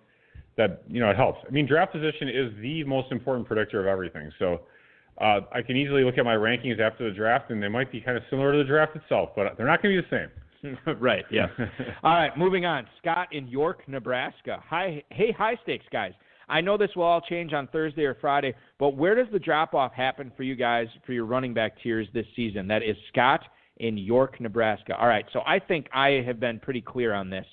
that it helps. I mean, draft position is the most important predictor of everything. So I can easily look at my rankings after the draft, and they might be kind of similar to the draft itself, but they're not going to be the same. Right, yeah. All right, moving on. Scott in York, Nebraska. High stakes guys. I know this will all change on Thursday or Friday, but where does the drop-off happen for you guys for your running back tiers this season? That is Scott in York, Nebraska. All right, so I think I have been pretty clear on this.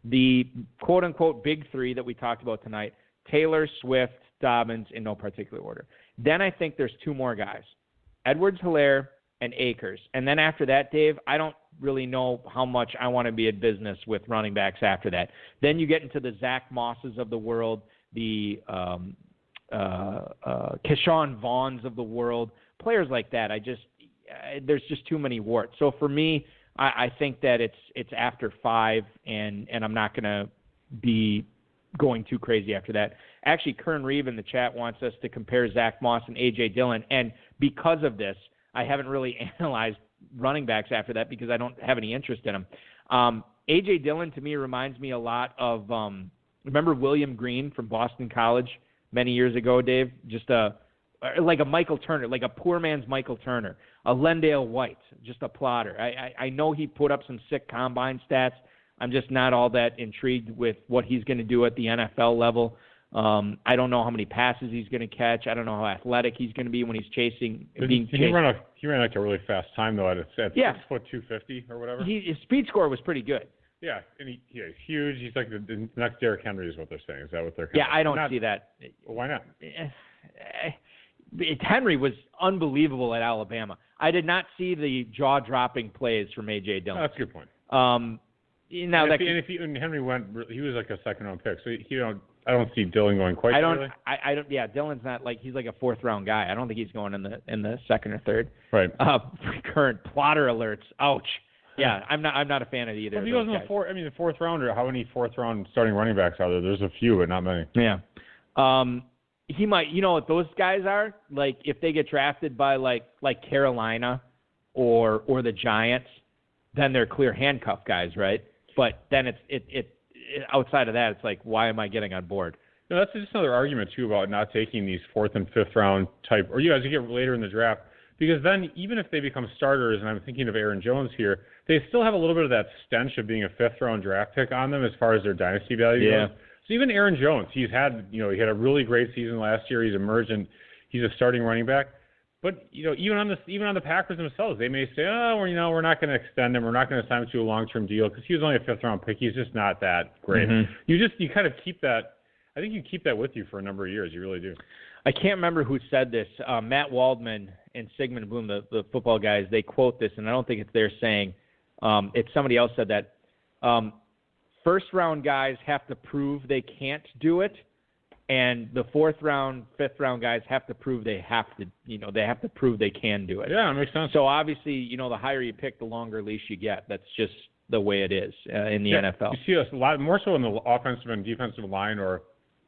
The quote-unquote big 3 that we talked about tonight, Taylor, Swift, Dobbins, in no particular order. Then I think there's 2 more guys, Edwards-Helaire and Akers. And then after that, Dave, I don't really know how much I want to be in business with running backs after that. Then you get into the Zach Mosses of the world, the Keshawn Vaughns of the world, players like that. There's just too many warts. So for me, I think that it's after 5, and I'm not going to be going too crazy after that. Actually, Kern Reeve in the chat wants us to compare Zach Moss and A.J. Dillon, and because of this, I haven't really analyzed running backs after that because I don't have any interest in them. A.J. Dillon, to me, reminds me a lot of remember William Green from Boston College many years ago, Dave? Just like a Michael Turner, like a poor man's Michael Turner, a Lendale White, just a plotter. I know he put up some sick combine stats. I'm just not all that intrigued with what he's going to do at the NFL level. I don't know how many passes he's going to catch. I don't know how athletic he's going to be when he's chasing. He ran like a really fast time though at 6 foot 250 or whatever. His speed score was pretty good. Yeah, and he's huge. He's like the next Derrick Henry is what they're saying. Is that what they're? Yeah, I don't see that. Well, why not? Henry was unbelievable at Alabama. I did not see the jaw-dropping plays from A.J. Dillon. Oh, that's a good point. If Henry went, he was like a second-round pick. So I don't see Dillon going quite. I don't. Yeah, Dillon's not like he's like a 4th-round guy. I don't think he's going in the 2nd or 3rd. Right. Current plotter alerts. Ouch. Yeah, I'm not a fan of either. Well, if he goes in the 4th rounder, how many 4th-round starting running backs are there? There's a few, but not many. Yeah. He might. You know what those guys are like? If they get drafted by like Carolina or the Giants, then they're clear handcuff guys, right? But then it's outside of that, it's like, why am I getting on board? No, that's just another argument too about not taking these 4th and 5th round type, or as you get later in the draft, because then even if they become starters, and I'm thinking of Aaron Jones here, they still have a little bit of that stench of being a 5th round draft pick on them as far as their dynasty value goes. So even Aaron Jones, he had a really great season last year. He's emerged and he's a starting running back. But even on the Packers themselves, they may say, we're not going to extend him. We're not going to sign him to a long-term deal because he was only a 5th-round pick. He's just not that great. Mm-hmm. You kind of keep that. I think you keep that with you for a number of years. You really do. I can't remember who said this. Matt Waldman and Sigmund Bloom, the football guys, they quote this, and I don't think it's their saying. It's somebody else said that. First-round guys have to prove they can't do it, and the fourth-round, fifth-round guys have to prove they have to prove they can do it. Yeah, that makes sense. So obviously, the higher you pick, the longer leash you get. That's just the way it is in the NFL. You see us a lot more so in the offensive and defensive line, or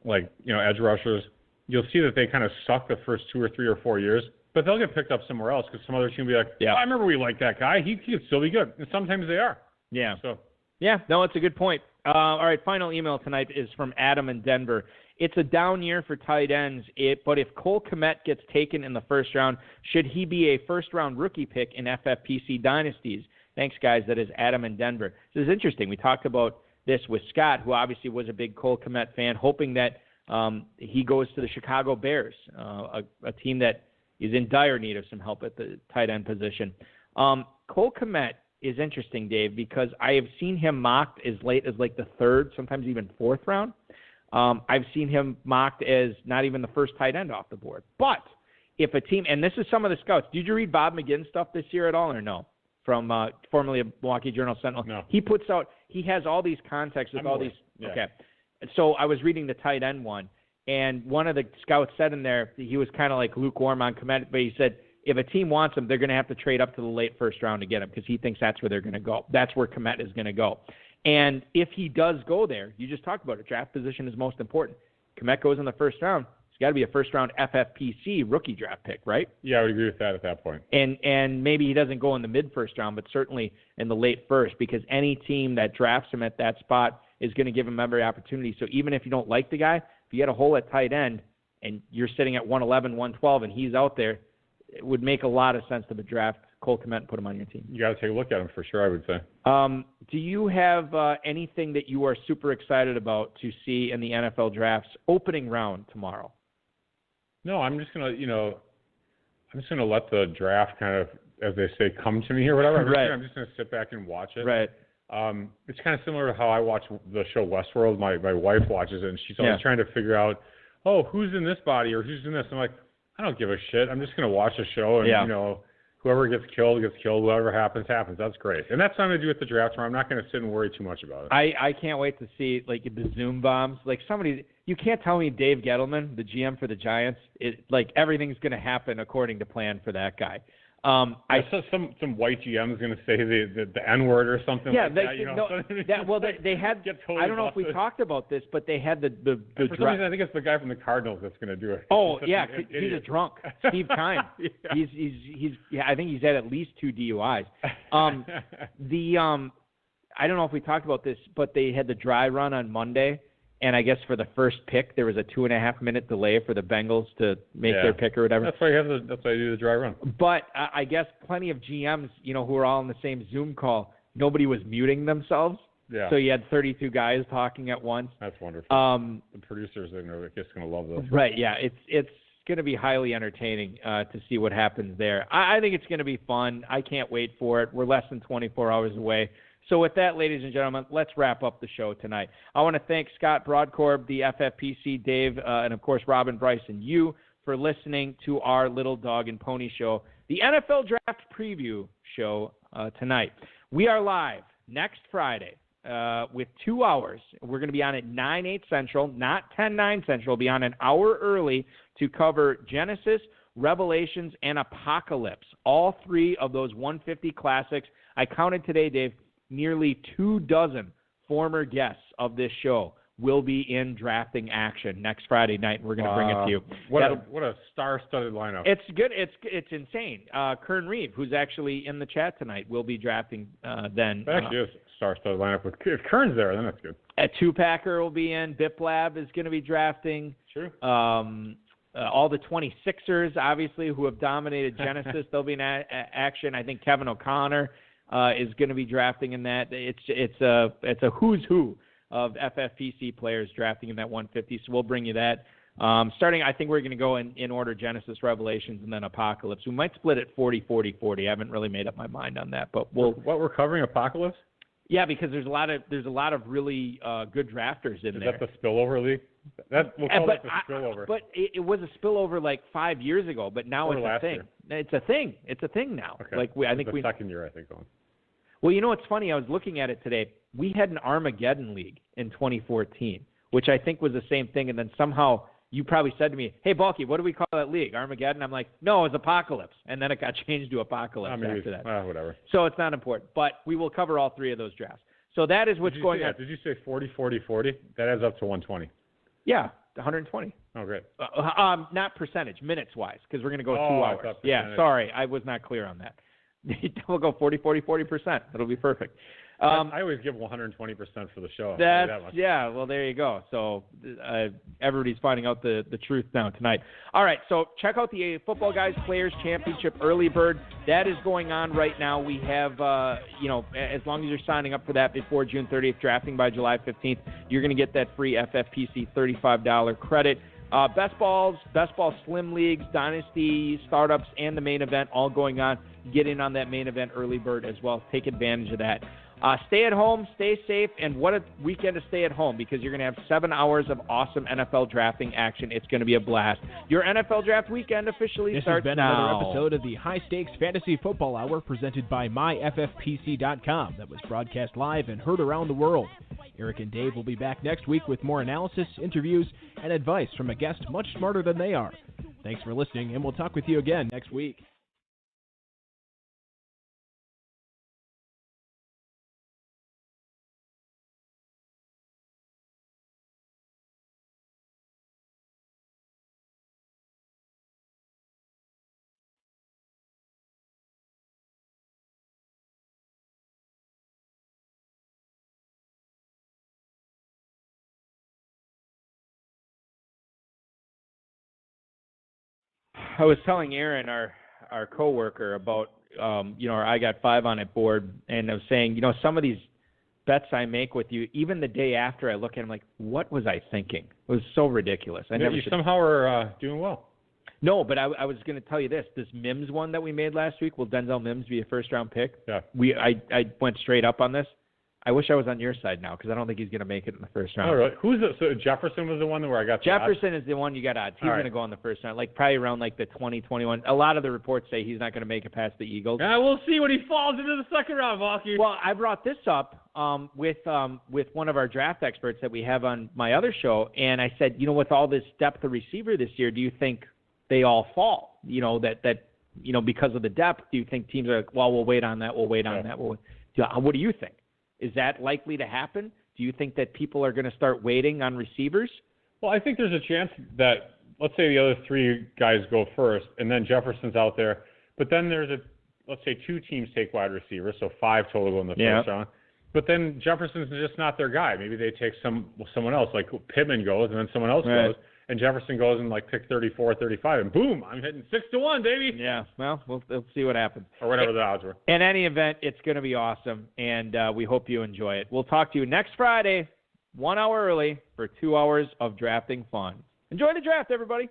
edge rushers. You'll see that they kind of suck the first 2 or 3 or 4 years, but they'll get picked up somewhere else because some other team will be like, oh, I remember we liked that guy. He could still be good. And sometimes they are. Yeah. So. Yeah, no, it's a good point. All right, final email tonight is from Adam in Denver. It's a down year for tight ends, but if Cole Kmet gets taken in the first round, should he be a first-round rookie pick in FFPC dynasties? Thanks, guys. That is Adam in Denver. This is interesting. We talked about this with Scott, who obviously was a big Cole Kmet fan, hoping that he goes to the Chicago Bears, a team that is in dire need of some help at the tight end position. Cole Kmet is interesting, Dave, because I have seen him mocked as late as like the third, sometimes even fourth round. I've seen him mocked as not even the first tight end off the board. But if a team, and this is some of the scouts, did you read Bob McGinn's stuff this year at all or no? From formerly a Milwaukee Journal Sentinel. No. He has all these contacts with these. Yeah. Okay. So I was reading the tight end one, and one of the scouts said in there, he was kind of like lukewarm on Kmet, but he said, if a team wants him, they're going to have to trade up to the late first round to get him because he thinks that's where they're going to go. That's where Kmet is going to go. And if he does go there, you just talked about it, draft position is most important. Kmet goes in the first round. It's got to be a first-round FFPC rookie draft pick, right? Yeah, I would agree with that at that point. And maybe he doesn't go in the mid-first round, but certainly in the late first because any team that drafts him at that spot is going to give him every opportunity. So even if you don't like the guy, if you get a hole at tight end and you're sitting at 111, 112, and he's out there, it would make a lot of sense to draft Cole Kmet and put him on your team. You got to take a look at him for sure, I would say. Do you have anything that you are super excited about to see in the NFL draft's opening round tomorrow? No, I'm just gonna, let the draft kind of, as they say, come to me or whatever. I'm just gonna sit back and watch it. Right. It's kind of similar to how I watch the show Westworld. My wife watches it, and she's always trying to figure out, who's in this body or who's in this. I'm like, I don't give a shit. I'm just gonna watch the show, and whoever gets killed, gets killed. Whatever happens, happens. That's great. And that's what I'm going to do with the draft tomorrow. I'm not going to sit and worry too much about it. I can't wait to see, like, the Zoom bombs. Like, you can't tell me Dave Gettleman, the GM for the Giants, everything's going to happen according to plan for that guy. I saw some white GM is going to say the N-word or something like that. They had, totally I don't know if we talked about this, but they had the for some reason, I think it's the guy from the Cardinals that's going to do it. Oh, yeah, he's a drunk. Steve Kime. Yeah. I think he's at least 2 DUIs. I don't know if we talked about this, but they had the dry run on Monday. And I guess for the first pick, there was a 2.5-minute delay for the Bengals to make their pick or whatever. That's why that's why you do the dry run. But I guess plenty of GMs, who are all in the same Zoom call, nobody was muting themselves. Yeah. So you had 32 guys talking at once. That's wonderful. The producers are just going to love this. Right. Yeah. It's going to be highly entertaining to see what happens there. I think it's going to be fun. I can't wait for it. We're less than 24 hours away. So with that, ladies and gentlemen, let's wrap up the show tonight. I want to thank Scott Brodkorb, the FFPC, Dave, and, of course, Robin, Bryce, and you for listening to our Little Dog and Pony show, the NFL Draft Preview show tonight. We are live next Friday with 2 hours. We're going to be on at 9/8 Central, not 10/9 Central. We'll be on an hour early to cover Genesis, Revelations, and Apocalypse, all 3 of those 150 classics. I counted today, Dave, nearly 24 former guests of this show will be in drafting action next Friday night, and we're going to bring it to you. What a star-studded lineup. It's good. It's insane. Kern Reeve, who's actually in the chat tonight, will be drafting then. That actually is a star-studded lineup. If Kern's there, then that's good. A two-packer will be in. Biplab is going to be drafting. True. All the 26ers, obviously, who have dominated Genesis, they'll be in action. I think Kevin O'Connor is going to be drafting in that. It's a who's who of FFPC players drafting in that 150. So we'll bring you that. Starting, I think we're going to go in order: Genesis, Revelations, and then Apocalypse. We might split it 40-40-40. I haven't really made up my mind on that, but what we're covering, Apocalypse. Yeah, because there's a lot of really good drafters in there. Is that the spillover league? We'll call that the spillover. But it was a spillover like 5 years ago, but now it's a thing. Year. It's a thing. It's a thing now. Okay. Like the second year, I think. Well, you know what's funny? I was looking at it today. We had an Armageddon League in 2014, which I think was the same thing, and then somehow you probably said to me, "Hey, Balky, what do we call that league? Armageddon?" I'm like, "No, it was Apocalypse," and then it got changed to Apocalypse after that. Whatever. So it's not important, but we will cover all three of those drafts. So that is what's going on. Did you say 40, 40, 40? That adds up to 120. Yeah, 120. Oh, great. Not percentage, minutes-wise, because we're going to go 2 hours. Yeah, sorry, I was not clear on that. We'll go 40, 40, 40%. It'll be perfect. I always give 120% for the show. Well, there you go. So everybody's finding out the truth now tonight. All right, so check out the Football Guys Players Championship Early Bird. That is going on right now. We have, as long as you're signing up for that before June 30th, drafting by July 15th, you're going to get that free FFPC $35 credit. Best Ball Slim Leagues, Dynasty, Startups, and the main event all going on. Get in on that main event Early Bird as well. Take advantage of that. Stay at home, stay safe, and what a weekend to stay at home because you're going to have 7 hours of awesome NFL drafting action. It's going to be a blast. Your NFL draft weekend officially starts now. This has been another episode of the High Stakes Fantasy Football Hour presented by MyFFPC.com that was broadcast live and heard around the world. Eric and Dave will be back next week with more analysis, interviews, and advice from a guest much smarter than they are. Thanks for listening, and we'll talk with you again next week. I was telling Aaron, our coworker, about I got 5 on it board, and I was saying, some of these bets I make with you, even the day after I look at them, like, what was I thinking? It was so ridiculous. You somehow are doing well. No, but I was going to tell you this Mims one that we made last week. Will Denzel Mims be a first-round pick? Yeah. I went straight up on this. I wish I was on your side now because I don't think he's going to make it in the first round. Oh, really? So Jefferson was the one where I got Jefferson is the one you got odds. He's going to go in the first round, like probably around like the 2021. A lot of the reports say he's not going to make it past the Eagles. Yeah, we'll see when he falls into the second round, Valky. Well, I brought this up with one of our draft experts that we have on my other show, and I said, with all this depth of receiver this year, do you think they all fall? Because of the depth, do you think teams are like, well, we'll wait on that, we'll wait on that. What do you think? Is that likely to happen? Do you think that people are going to start waiting on receivers? Well, I think there's a chance that, let's say the other 3 guys go first, and then Jefferson's out there. But then let's say 2 teams take wide receivers, so 5 total go in the first round. But then Jefferson's just not their guy. Maybe they take someone else, like Pittman goes, and then someone else goes. And Jefferson goes and pick 34, 35, and boom, I'm hitting 6-1, baby. Yeah, well, we'll see what happens. Or whatever the odds were. In any event, it's going to be awesome, and we hope you enjoy it. We'll talk to you next Friday, 1 hour early, for 2 hours of drafting fun. Enjoy the draft, everybody.